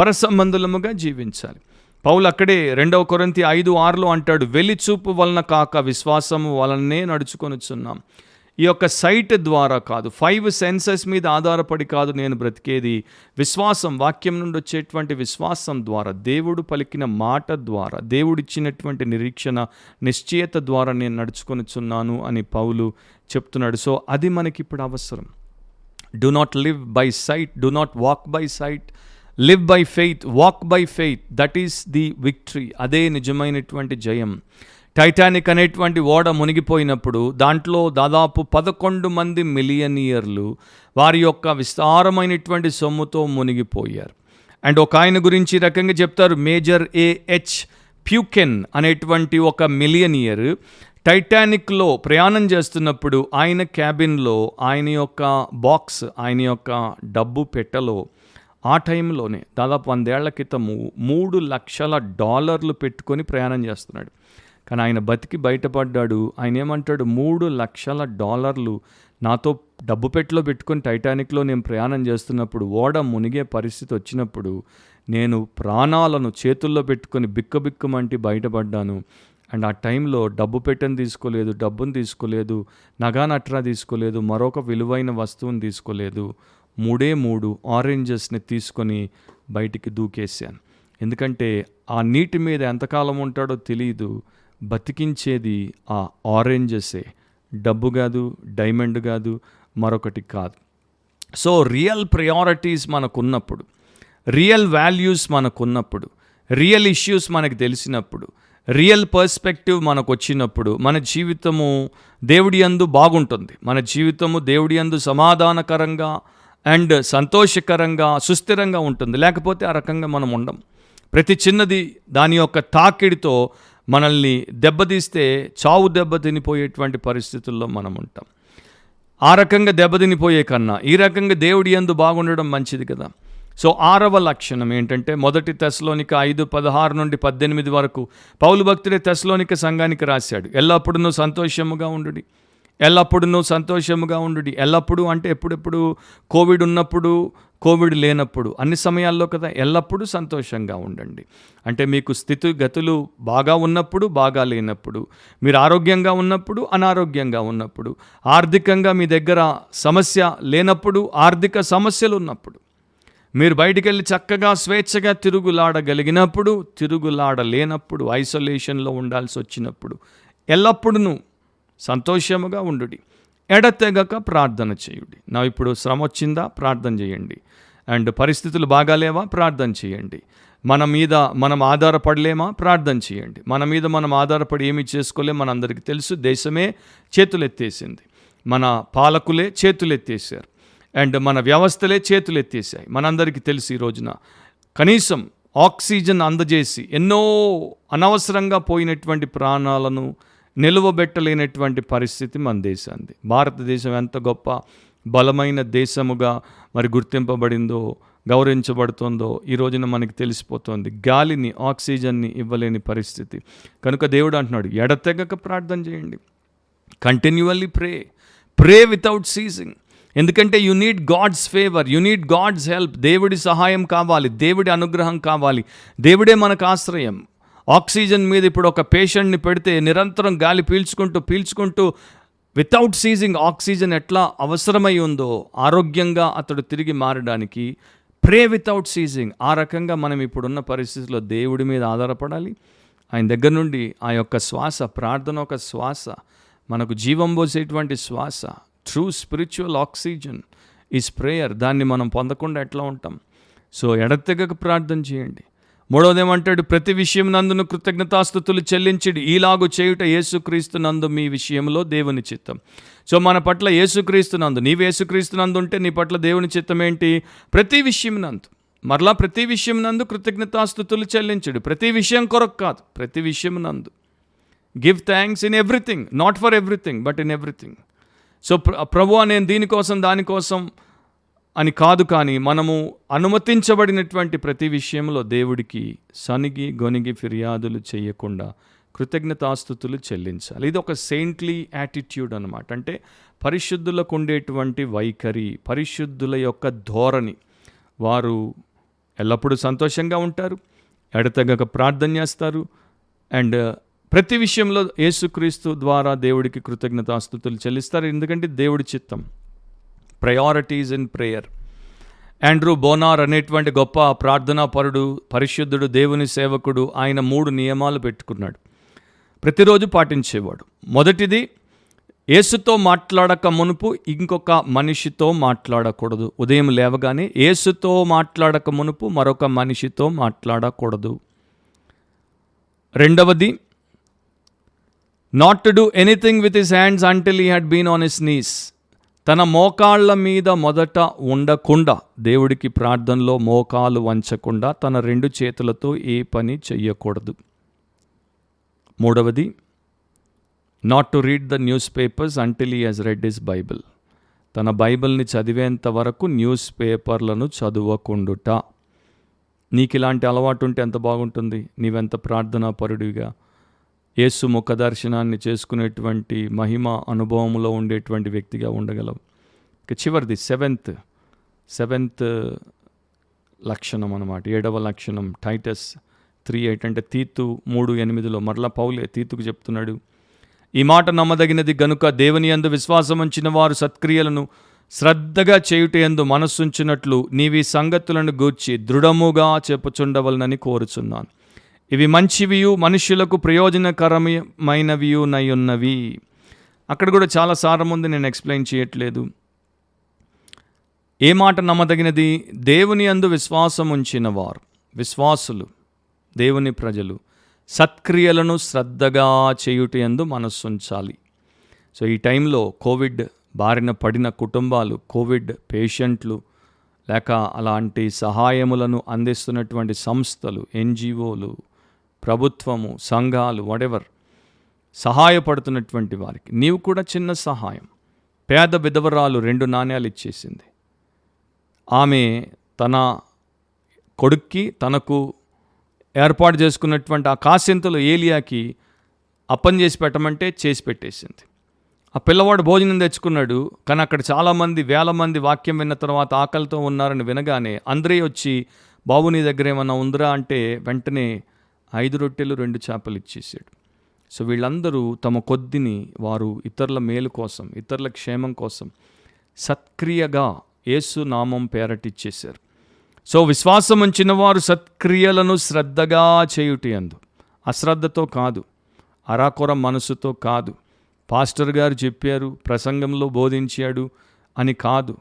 పరసంబంధులముగా జీవించాలి. పౌలు అక్కడే 2 కొరింథీ 5:6 అంటాడు, వెలిచూపు వలన కాక విశ్వాసము వలనే నడుచుకొనుచున్నాం. ఈ యొక్క సైట్ ద్వారా కాదు, 5 సెన్సెస్ మీద ఆధారపడి కాదు నేను బ్రతికేది. విశ్వాసం, వాక్యం నుండి వచ్చేటువంటి విశ్వాసం ద్వారా, దేవుడు పలికిన మాట ద్వారా, దేవుడిచ్చినటువంటి నిరీక్షణ, నిశ్చయత ద్వారా నేను నడుచుకొనుచున్నాను అని పౌలు చెప్తున్నాడు. సో అది మనకి ఇప్పుడు అవసరం. Do not live by sight, do not walk by sight, live by faith, walk by faith. That is the victory. అదే నిజమైనటువంటి జయం. టైటానిక్ అనేటువంటి ఓడ మునిగిపోయినప్పుడు దాంట్లో దాదాపు 11 మంది మిలియనీర్లు వారి యొక్క విస్తారమైనటువంటి సొమ్ముతో మునిగిపోయారు. అండ్ ఒక ఆయన గురించి ఈ రకంగా చెప్తారు, మేజర్ ఏహెచ్ ప్యూకెన్ అనేటువంటి ఒక మిలియనియర్ టైటానిక్లో ప్రయాణం చేస్తున్నప్పుడు ఆయన క్యాబిన్లో ఆయన యొక్క బాక్స్, ఆయన యొక్క డబ్బు పెట్టెలో ఆ టైంలోనే దాదాపు 100 ఏళ్ల క్రితము $3 లక్షలు పెట్టుకొని ప్రయాణం చేస్తున్నాడు. కానీ ఆయన బతికి బయటపడ్డాడు. ఆయన ఏమంటాడు, $3 లక్షలు నాతో డబ్బు పెట్టెలో పెట్టుకొని టైటానిక్లో నేను ప్రయాణం చేస్తున్నప్పుడు, ఓడ మునిగే పరిస్థితి వచ్చినప్పుడు నేను ప్రాణాలను చేతుల్లో పెట్టుకొని బిక్కబిక్కమంటి బయటపడ్డాను. అండ్ ఆ టైంలో డబ్బు పెట్టెను తీసుకోలేదు, డబ్బును తీసుకోలేదు, నగానట్రా తీసుకోలేదు, మరొక విలువైన వస్తువుని తీసుకోలేదు. 3 ఆరెంజెస్ని తీసుకొని బయటికి దూకేశాను. ఎందుకంటే ఆ నీటి మీద ఎంతకాలం ఉంటాడో తెలియదు. బతికించేది ఆ ఆరెంజెసే, డబ్బు కాదు, డైమండ్ కాదు, మరొకటి కాదు. సో రియల్ ప్రయారిటీస్ మనకున్నప్పుడు, రియల్ వాల్యూస్ మనకున్నప్పుడు, రియల్ ఇష్యూస్ మనకు తెలిసినప్పుడు, రియల్ పర్స్పెక్టివ్ మనకు వచ్చినప్పుడు మన జీవితము దేవుడి యందు బాగుంటుంది. మన జీవితము దేవుడి యందు సమాధానకరంగా అండ్ సంతోషకరంగా సుస్థిరంగా ఉంటుంది. లేకపోతే ఆ రకంగా మనం ఉండం. ప్రతి చిన్నది దాని యొక్క తాకిడితో మనల్ని దెబ్బతీస్తే చావు దెబ్బ తినిపోయేటువంటి పరిస్థితుల్లో మనం ఉంటాం. ఆ రకంగా దెబ్బతినిపోయే కన్నా ఈ రకంగా దేవుడి యందు బాగుండడం మంచిది కదా. సో 6వ లక్షణం ఏంటంటే, 1 తెస్సలోనిక 5:16 నుండి 18 వరకు పౌలు భక్తుడే తెస్సలోనిక సంఘానికి రాశాడు. ఎల్లప్పుడూ నువ్వు సంతోషముగా ఉండుడి, ఎల్లప్పుడూ నువ్వు సంతోషముగా ఉండుడి. ఎల్లప్పుడూ అంటే ఎప్పుడెప్పుడు? కోవిడ్ ఉన్నప్పుడు, కోవిడ్ లేనప్పుడు, అన్ని సమయాల్లో కదా. ఎల్లప్పుడూ సంతోషంగా ఉండండి అంటే మీకు స్థితిగతులు బాగా ఉన్నప్పుడు, బాగా లేనప్పుడు, మీరు ఆరోగ్యంగా ఉన్నప్పుడు, అనారోగ్యంగా ఉన్నప్పుడు, ఆర్థికంగా మీ దగ్గర సమస్య లేనప్పుడు, ఆర్థిక సమస్యలు ఉన్నప్పుడు, మీరు బయటికి వెళ్ళి చక్కగా స్వేచ్ఛగా తిరుగులాడగలిగినప్పుడు, తిరుగులాడలేనప్పుడు, ఐసోలేషన్లో ఉండాల్సి వచ్చినప్పుడు, ఎల్లప్పుడూ సంతోషముగా ఉండుడి, ఎడతెగక ప్రార్థన చేయుడి. నా ఇప్పుడు శ్రమ వచ్చిందా, ప్రార్థన చేయండి. అండ్ పరిస్థితులు బాగాలేవా, ప్రార్థన చేయండి. మన మీద మనం ఆధారపడలేమా, ప్రార్థన చేయండి. మన మీద మనం ఆధారపడి ఏమీ చేసుకోలేం, మనందరికీ తెలుసు. దేశమే చేతులెత్తేసింది, మన పాలకులే చేతులెత్తేసారు, అండ్ మన వ్యవస్థలే చేతులెత్తేసాయి. మనందరికీ తెలుసు. ఈ రోజున కనీసం ఆక్సిజన్ అందజేసి ఎన్నో అనవసరంగా పోయినటువంటి ప్రాణాలను నిలువబెట్టలేనటువంటి పరిస్థితి మన దేశాన్ని. భారతదేశం ఎంత గొప్ప బలమైన దేశముగా మరి గుర్తింపబడిందో, గౌరవించబడుతుందో ఈ రోజున మనకి తెలిసిపోతుంది. గాలిని, ఆక్సిజన్ని ఇవ్వలేని పరిస్థితి. కనుక దేవుడు అంటున్నాడు, ఎడతెగక ప్రార్థన చేయండి, కంటిన్యూవల్లీ ప్రే వితౌట్ సీజింగ్. ఎందుకంటే you need God's favour, you need God's help. దేవుడి సహాయం కావాలి, దేవుడి అనుగ్రహం కావాలి. దేవుడే మనకు ఆశ్రయం. ఆక్సిజన్ మీద ఇప్పుడు ఒక పేషెంట్ని పెడితే నిరంతరం గాలి పీల్చుకుంటూ వితౌట్ సీజింగ్ ఆక్సిజన్ ఎట్లా అవసరమై ఉందో ఆరోగ్యంగా అతడు తిరిగి మారడానికి ప్రే వితౌట్ సీజింగ్. ఆ రకంగా మనం ఇప్పుడున్న పరిస్థితుల్లో దేవుడి మీద ఆధారపడాలి. ఆయన దగ్గర నుండి ఆ యొక్క శ్వాస, ప్రార్థన ఒక శ్వాస, మనకు జీవం పోసేటువంటి శ్వాస. True spiritual oxygen is prayer. దాన్ని మనం పొందకుండా ఎట్లా ఉంటాం? సో ఎడతెగక ప్రార్థన చేయండి. 3వది ఏమంటాడు? ప్రతి విషయం నందును కృతజ్ఞతాస్తుతులు చెల్లించిడి, ఈలాగు చేయుట యేసుక్రీస్తు నందు మీ విషయంలో దేవుని చిత్తం. సో మన పట్ల యేసుక్రీస్తు నందు, నీవు యేసుక్రీస్తు నందు ఉంటే నీ పట్ల దేవుని చిత్తం ఏంటి? ప్రతి విషయం నందు, మరలా ప్రతి విషయం నందు కృతజ్ఞతాస్తుతులు చెల్లించడు. ప్రతి విషయం కొరకు కాదు, ప్రతి విషయం నందు. Give thanks in everything, not for everything but in everything. So ప్రభువా నేను దీనికోసం దానికోసం అని కాదు, కానీ మనము అనుమతించబడినటువంటి ప్రతి విషయంలో దేవుడికి సనిగి గొనిగి ఫిర్యాదులు చేయకుండా కృతజ్ఞతాస్తుతులు చెల్లించాలి. ఇది ఒక సెయింట్లీ యాటిట్యూడ్ అన్నమాట. అంటే పరిశుద్ధులకు ఉండేటువంటి వైఖరి, పరిశుద్ధుల యొక్క ధోరణి. వారు ఎల్లప్పుడూ సంతోషంగా ఉంటారు, ఎడతెగక ప్రార్థన చేస్తారు, అండ్ ప్రతి విషయంలో యేసుక్రీస్తు ద్వారా దేవుడికి కృతజ్ఞతాస్తుతులు చెల్లిస్తారు. ఎందుకంటే దేవుడి చిత్తం. Priorities in prayer. ఆండ్రూ బోనార్ అనేటువంటి గొప్ప ప్రార్థనాపరుడు, పరిశుద్ధుడు, దేవుని సేవకుడు, ఆయన 3 నియమాలు పెట్టుకున్నాడు, ప్రతిరోజు పాటించేవాడు. మొదటిది, యేసుతో మాట్లాడక మునుపు ఇంకొక మనిషితో మాట్లాడకూడదు. ఉదయం లేవగానే యేసుతో మాట్లాడక మునుపు మరొక మనిషితో మాట్లాడకూడదు. రెండవది, not to do anything with his hands until he had been on his knees. తన మోకాళ్ళ మీద మొదట ఉండకుండా, దేవుడికి ప్రార్థనలో మోకాలు వంచకుండా తన 2 చేతులతో ఏ పని చెయ్యకూడదు. మూడవది, not to read the newspapers until he he's read his Bible. తన బైబిల్ని చదివేంత వరకు న్యూస్ పేపర్లను చదవకుండుట. నీకు ఇలాంటి అలవాటు ఉంటే ఎంత బాగుంటుంది. నీవెంత ప్రార్థనాపరుడిగా, యేసు ముఖ దర్శనాన్ని చేసుకునేటువంటి మహిమ అనుభవంలో ఉండేటువంటి వ్యక్తిగా ఉండగలవు. ఇక చివరిది సెవెంత్ లక్షణం అన్నమాట, 7వ లక్షణం, టైటస్ 3:8 అంటే తీతు 3:8 మరలా పౌలే తీతుకు చెప్తున్నాడు, ఈ మాట నమ్మదగినది గనుక దేవుని యందు విశ్వాసం ఉంచిన వారు సత్క్రియలను శ్రద్ధగా చేయుటయందు మనస్సుంచినట్లు నీవి సంగతులను గూర్చి దృఢముగా చెప్పుచుండవలనని కోరుచున్నాను. ఇవి మంచివియు మనుష్యులకు ప్రయోజనకరమైనవియు నయ్యున్నవి. అక్కడ కూడా చాలా సారం ఉంది, నేను ఎక్స్ప్లెయిన్ చేయట్లేదు. ఏ మాట నమ్మదగినది? దేవుని యందు విశ్వాసం ఉంచిన వారు, విశ్వాసులు, దేవుని ప్రజలు సత్క్రియలను శ్రద్ధగా చేయుటయందు మనస్సుంచాలి. సో ఈ టైంలో కోవిడ్ బారిన పడిన కుటుంబాలు, కోవిడ్ పేషెంట్లు, లేక అలాంటి సహాయములను అందిస్తున్నటువంటి సంస్థలు, ఎన్జిఓలు, ప్రభుత్వము, సంఘాలు, వాటెవర్ సహాయపడుతున్నటువంటి వారికి నీవు కూడా చిన్న సహాయం. పేద విధవరాలు 2 నాణ్యాలు ఇచ్చేసింది. ఆమె తన కొడుక్కి తనకు ఏర్పాటు చేసుకున్నటువంటి ఆ కాసింతలు ఏలియాకి అప్పం చేసి పెట్టమంటే చేసి పెట్టేసింది. ఆ పిల్లవాడు భోజనం తెచ్చుకున్నాడు, కానీ అక్కడ చాలామంది, 1000 మంది వాక్యం విన్న తర్వాత ఆకలితో ఉన్నారని వినగానే అంద్రే వచ్చి, బాబు నీ దగ్గర ఏమన్నా ఉందిరా అంటే వెంటనే 5 రొట్టెలు 2 చేపలు ఇచ్చేసాడు. సో వీళ్ళందరూ తమ కొద్దిని వారు ఇతరుల మేలు కోసం, ఇతరుల క్షేమం కోసం సత్క్రియగా యేసు నామం పేరటిచ్చేశారు. సో విశ్వాసం ఉంచిన వారు సత్క్రియలను శ్రద్ధగా చేయుటయందు, అశ్రద్ధతో కాదు, అరాకొర మనసుతో కాదు, పాస్టర్ గారు చెప్పారు, ప్రసంగంలో బోధించాడు అని కాదు.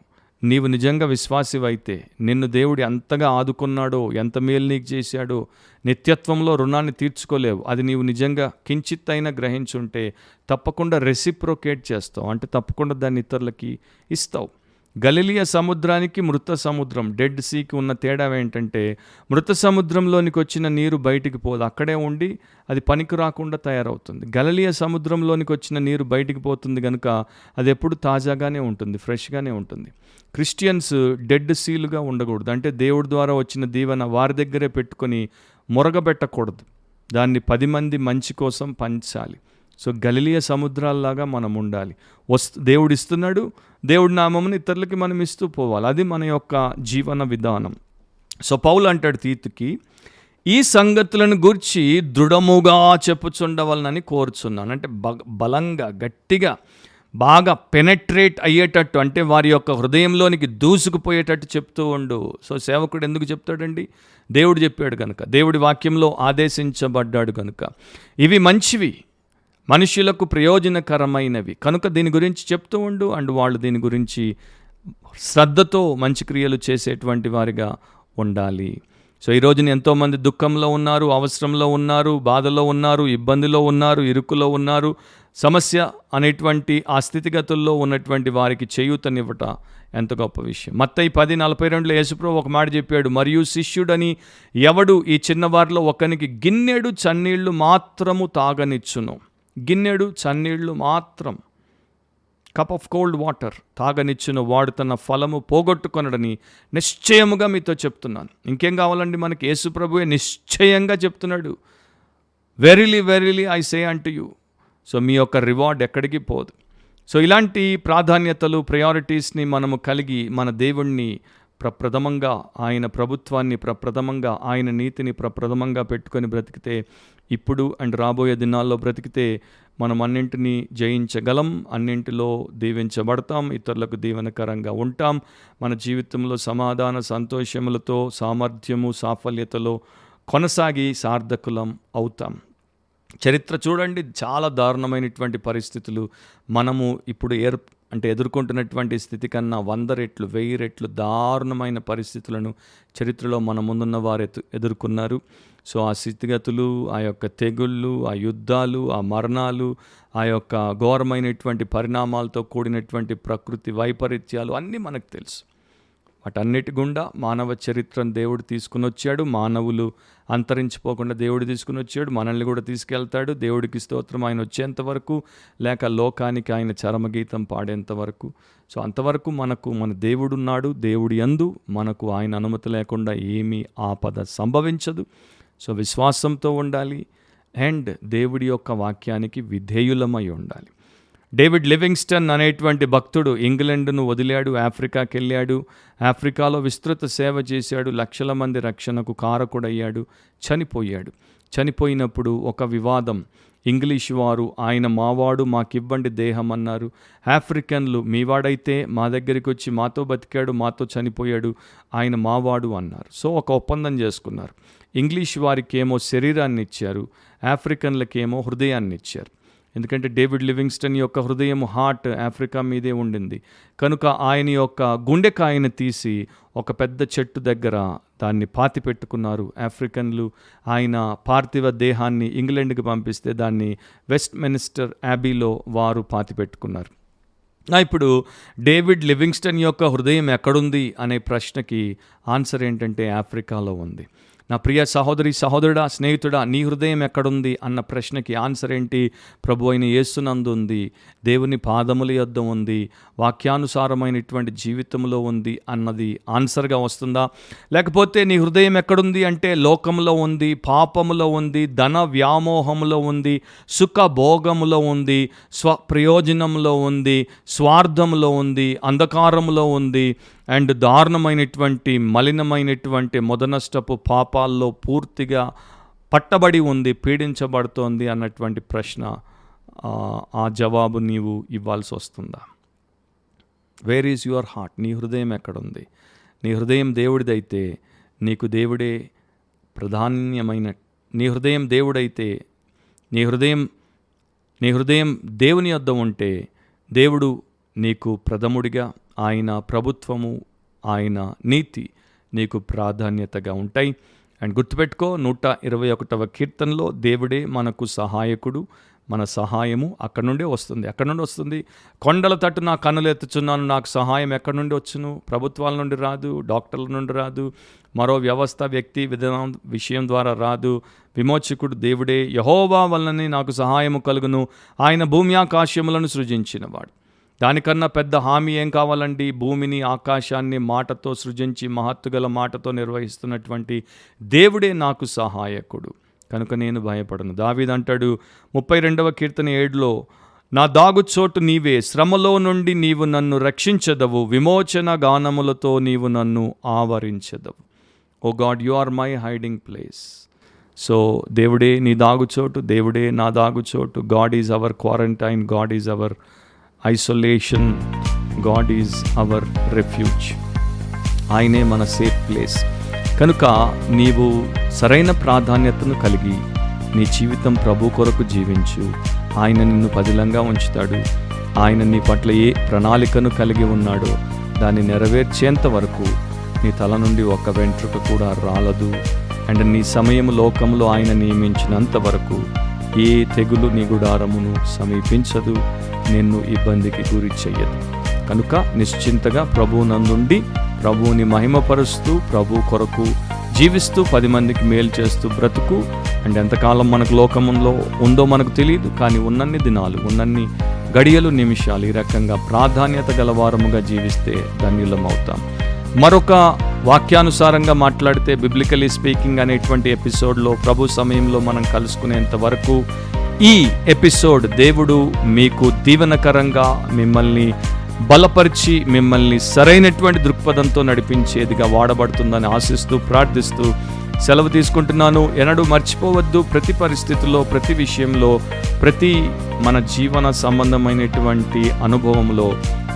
నీవు నిజంగా విశ్వాసివైతే, నిన్ను దేవుడు ఎంతగా ఆదుకున్నాడో, ఎంత మేలు నీకు చేశాడో, నిత్యత్వంలో రుణాన్ని తీర్చుకోలేవు. అది నీవు నిజంగా కించిత్ అయినా గ్రహించుంటే తప్పకుండా రెసిప్రొకేట్ చేస్తావు, అంటే తప్పకుండా దాన్ని ఇతరులకి ఇస్తావు. గలిలియ సముద్రానికి మృత సముద్రం, డెడ్ సీకి ఉన్న తేడా ఏంటంటే, మృత సముద్రంలోనికి వచ్చిన నీరు బయటికి పోదు, అక్కడే ఉండి అది పనికి రాకుండా తయారవుతుంది. గలిలియ సముద్రంలోనికి వచ్చిన నీరు బయటికి పోతుంది కనుక అది ఎప్పుడు తాజాగానే ఉంటుంది, ఫ్రెష్గానే ఉంటుంది. క్రిస్టియన్స్ డెడ్ సీలుగా ఉండకూడదు, అంటే దేవుడి ద్వారా వచ్చిన దీవెన వారి దగ్గరే పెట్టుకొని మొరగబెట్టకూడదు, దాన్ని 10 మంది మంచి కోసం పంచాలి. సో గలిలియ సముద్రాల్లాగా మనం ఉండాలి. దేవుడు ఇస్తున్నాడు, దేవుడి నామమును ఇతరులకి మనం ఇస్తూ పోవాలి. అది మన యొక్క జీవన విధానం. సో పౌలు అంటాడు తీతుకి, ఈ సంగతులను గూర్చి దృఢముగా చెప్పుచుండవలనని కోరుచున్నాను. అంటే బలంగా, గట్టిగా, బాగా పెనెట్రేట్ అయ్యేటట్టు, అంటే వారి యొక్క హృదయంలోనికి దూసుకుపోయేటట్టు చెప్తూ ఉండు. సో సేవకుడు ఎందుకు చెప్తాడండి? దేవుడు చెప్పాడు కనుక, దేవుడి వాక్యంలో ఆదేశించబడ్డాడు కనుక. ఇవి మంచివి, మనుషులకు ప్రయోజనకరమైనవి కనుక దీని గురించి చెప్తూ ఉండు. అండ్ వాళ్ళు దీని గురించి శ్రద్ధతో మంచి క్రియలు చేసేటువంటి వారిగా ఉండాలి. సో ఈ రోజున ఎంతోమంది దుఃఖంలో ఉన్నారు, అవసరంలో ఉన్నారు, బాధలో ఉన్నారు, ఇబ్బందిలో ఉన్నారు, ఇరుకులో ఉన్నారు. సమస్య అనేటువంటి ఆ స్థితిగతుల్లో ఉన్నటువంటి వారికి చేయూతనివ్వట ఎంత గొప్ప విషయం. మత్తయి 10:42 యేసుప్రభువు ఒక మాట చెప్పాడు, మరియు శిష్యుడని ఎవడు ఈ చిన్నవారిలో ఒకనికి గిన్నెడు చన్నీళ్లు మాత్రము తాగనిచ్చును. గిన్నెడు చన్నీళ్లు మాత్రం, కప్ ఆఫ్ కోల్డ్ వాటర్ తాగనిచ్చిన వాడు తన ఫలము పోగొట్టుకొనడని నిశ్చయముగా మీతో చెప్తున్నాను. ఇంకేం కావాలండి మనకి? యేసు ప్రభువే నిశ్చయంగా చెప్తున్నాడు, verily verily I say unto you. So మీ యొక్క రివార్డ్ ఎక్కడికి పోదు. సో ఇలాంటి ప్రాధాన్యతలు, ప్రయారిటీస్ని మనము కలిగి మన దేవుణ్ణి ప్రప్రథమంగా, ఆయన ప్రభుత్వాన్ని ప్రప్రథమంగా, ఆయన నీతిని ప్రప్రథమంగా పెట్టుకొని బ్రతికితే, ఇప్పుడు అండ్ రాబోయే దినాల్లో బ్రతికితే మనం అన్నింటినీ జయించగలం, అన్నింటిలో దీవించబడతాం, ఇతరులకు దీవెనకరంగా ఉంటాం. మన జీవితంలో సమాధాన సంతోషములతో, సామర్థ్యము, సాఫల్యతలో కొనసాగి సార్థకులం అవుతాం. చరిత్ర చూడండి, చాలా దారుణమైనటువంటి పరిస్థితులు మనము ఇప్పుడు అంటే ఎదుర్కొంటున్నటువంటి స్థితి కన్నా 100 రెట్లు 1000 రెట్లు దారుణమైన పరిస్థితులను చరిత్రలో మన ముందున్న వారు ఎదుర్కొన్నారు. సో ఆ స్థితిగతులు, ఆ యొక్క తెగుళ్ళు, ఆ యుద్ధాలు, ఆ మరణాలు, ఆ యొక్క ఘోరమైనటువంటి పరిణామాలతో కూడినటువంటి ప్రకృతి వైపరీత్యాలు అన్నీ మనకు తెలుసు. వాటన్నిటి గుండా మానవ చరిత్రను దేవుడు తీసుకుని వచ్చాడు. మానవులు అంతరించిపోకుండా దేవుడు తీసుకుని వచ్చాడు. మనల్ని కూడా తీసుకెళ్తాడు. దేవుడికి స్తోత్రం ఆయన వచ్చేంత వరకు, లేక లోకానికి ఆయన చరమగీతం పాడేంత వరకు. సో అంతవరకు మనకు మన దేవుడున్నాడు. దేవుడి యందు మనకు ఆయన అనుమతి లేకుండా ఏమీ ఆపద సంభవించదు. సో విశ్వాసంతో ఉండాలి అండ్ దేవుడి యొక్క వాక్యానికి విధేయులమై ఉండాలి. డేవిడ్ లివింగ్స్టన్ అనేటువంటి భక్తుడు ఇంగ్లాండ్ను వదిలాడు, ఆఫ్రికాకి వెళ్ళాడు. ఆఫ్రికాలో విస్తృత సేవ చేశాడు. లక్షల మంది రక్షణకు కారకుడయ్యాడు. చనిపోయాడు. చనిపోయినప్పుడు ఒక వివాదం. ఇంగ్లీష్ వారు ఆయన మావాడు, మాకివ్వండి దేహం అన్నారు. ఆఫ్రికన్లు మీవాడైతే మా దగ్గరికి వచ్చి మాతో బతికాడు, మాతో చనిపోయాడు, ఆయన మావాడు అన్నారు. సో ఒక ఒప్పందం చేసుకున్నారు. ఇంగ్లీష్ వారికేమో శరీరాన్ని ఇచ్చారు, ఆఫ్రికన్లకేమో హృదయాన్ని ఇచ్చారు. ఎందుకంటే డేవిడ్ లివింగ్స్టన్ యొక్క హృదయం హార్ట్ ఆఫ్రికా మీదే ఉండింది కనుక ఆయన యొక్క గుండెకాయను తీసి ఒక పెద్ద చెట్టు దగ్గర దాన్ని పాతి పెట్టుకున్నారు ఆఫ్రికన్లు. ఆయన పార్థివ దేహాన్ని ఇంగ్లాండ్కి పంపిస్తే దాన్ని వెస్ట్మినిస్టర్ యాబీలో వారు పాతి పెట్టుకున్నారు. ఇప్పుడు డేవిడ్ లివింగ్స్టన్ యొక్క హృదయం ఎక్కడుంది అనే ప్రశ్నకి ఆన్సర్ ఏంటంటే ఆఫ్రికాలో ఉంది. నా ప్రియ సహోదరి సహోదరుడా, స్నేహితుడా, నీ హృదయం ఎక్కడుంది అన్న ప్రశ్నకి ఆన్సర్ ఏంటి? ప్రభు అయిన యేసునందు ఉంది, దేవుని పాదముల యొద్ద ఉంది, వాక్యానుసారమైనటువంటి జీవితంలో ఉంది అన్నది ఆన్సర్గా వస్తుందా? లేకపోతే నీ హృదయం ఎక్కడుంది అంటే లోకంలో ఉంది, పాపములో ఉంది, ధన వ్యామోహంలో ఉంది, సుఖ భోగములో ఉంది, స్వప్రయోజనంలో ఉంది, స్వార్థంలో ఉంది, అంధకారంలో ఉంది అండ్ దారుణమైనటువంటి మలినమైనటువంటి మొదనష్టపు పాపాల్లో పూర్తిగా పట్టబడి ఉంది, పీడించబడుతోంది అన్నటువంటి ప్రశ్న, ఆ జవాబు నీవు ఇవ్వాల్సి వస్తుందా? Where is your heart? నీ హృదయం ఎక్కడుంది? నీ హృదయం దేవుడిదైతే నీకు దేవుడే ప్రధాన్యమైన, నీ హృదయం దేవుడైతే, నీ హృదయం దేవుని యొద్ద ఉంటే దేవుడు నీకు ప్రథముడిగా, ఆయన ప్రభుత్వము, ఆయన నీతి నీకు ప్రాధాన్యతగా ఉంటాయి. అండ్ గుర్తుపెట్టుకో, 121వ కీర్తనలో దేవుడే మనకు సహాయకుడు, మన సహాయము అక్కడి నుండే వస్తుంది. ఎక్కడి నుండి వస్తుంది? కొండల తట్టు నా కన్నులు ఎత్తుచున్నాను, నాకు సహాయం ఎక్కడి నుండి వచ్చును? ప్రభుత్వాల నుండి రాదు, డాక్టర్ల నుండి రాదు, మరో వ్యవస్థ, వ్యక్తి, విధానం, విషయం ద్వారా రాదు. విమోచకుడు దేవుడే. యెహోవా వలననే నాకు సహాయము కలుగును, ఆయన భూమి ఆకాశములను సృజించినవాడు. దానికన్నా పెద్ద హామీ ఏం కావాలండి? భూమిని ఆకాశాన్ని మాటతో సృజించి మహత్తుగల మాటతో నిర్వహిస్తున్నటువంటి దేవుడే నాకు సహాయకుడు, కనుక నేను భయపడను. దావీదు అంటాడు 32వ కీర్తన 7లో, నా దాగుచోటు నీవే, శ్రమలో నుండి నీవు నన్ను రక్షించదవు, విమోచన గానములతో నీవు నన్ను ఆవరించదవు. O God, you are my hiding place. So దేవుడే నీ దాగుచోటు, దేవుడే నా దాగుచోటు. God is our quarantine, God is our isolation, God is our refuge. ఆయనే మన సేఫ్ ప్లేస్. కనుక నీవు సరైన ప్రాధాన్యతను కలిగి నీ జీవితం ప్రభు కొరకు జీవించు. ఆయన నిన్ను పదిలంగా ఉంచుతాడు. ఆయన నీ పట్ల ఏ ప్రణాళికను కలిగి ఉన్నాడో దాన్ని నెరవేర్చేంత వరకు నీ తల నుండి ఒక వెంట్రుక కూడా రాలదు. అండ్ నీ సమయం లోకంలో ఆయన నియమించినంత వరకు ఏ తెగులు నీ గుడారమును సమీపించదు, నిన్ను ఇబ్బందికి గురి చెయ్యదు. కనుక నిశ్చింతగా ప్రభువు నందుండి ప్రభువుని మహిమపరుస్తూ ప్రభు కొరకు జీవిస్తూ 10 మందికి మేలు చేస్తూ బ్రతుకు. అండ్ ఎంతకాలం మనకు లోకములో ఉందో మనకు తెలియదు, కానీ ఉన్నన్ని దినాలు, ఉన్నన్ని గడియలు, నిమిషాలు ఈ రకంగా ప్రాధాన్యత గలవారముగా జీవిస్తే ధన్యులమవుతాం. మరొక వాక్యానుసారంగా మాట్లాడితే బిబ్లికలీ స్పీకింగ్ అనేటువంటి ఎపిసోడ్లో ప్రభు సమయంలో మనం కలుసుకునేంత వరకు ఈ ఎపిసోడ్ దేవుడు మీకు దీవెనకరంగా మిమ్మల్ని బలపరిచి మిమ్మల్ని సరైనటువంటి దృక్పథంతో నడిపించేదిగా వాడబడుతుందని ఆశిస్తూ ప్రార్థిస్తూ సెలవు తీసుకుంటున్నాను. ఎన్నడూ మర్చిపోవద్దు, ప్రతి పరిస్థితుల్లో, ప్రతి విషయంలో, ప్రతి మన జీవన సంబంధమైనటువంటి అనుభవంలో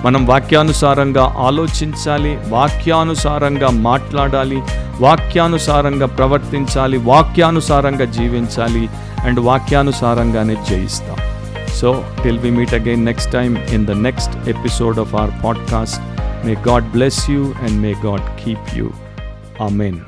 మనం వాక్యానుసారంగా ఆలోచించాలి, వాక్యానుసారంగా మాట్లాడాలి, వాక్యానుసారంగా ప్రవర్తించాలి, వాక్యానుసారంగా జీవించాలి and వాక్యానుసారంగానే జయిస్తాం. So till we meet again next time in the next episode of our podcast, may God bless you and may God keep you. Amen.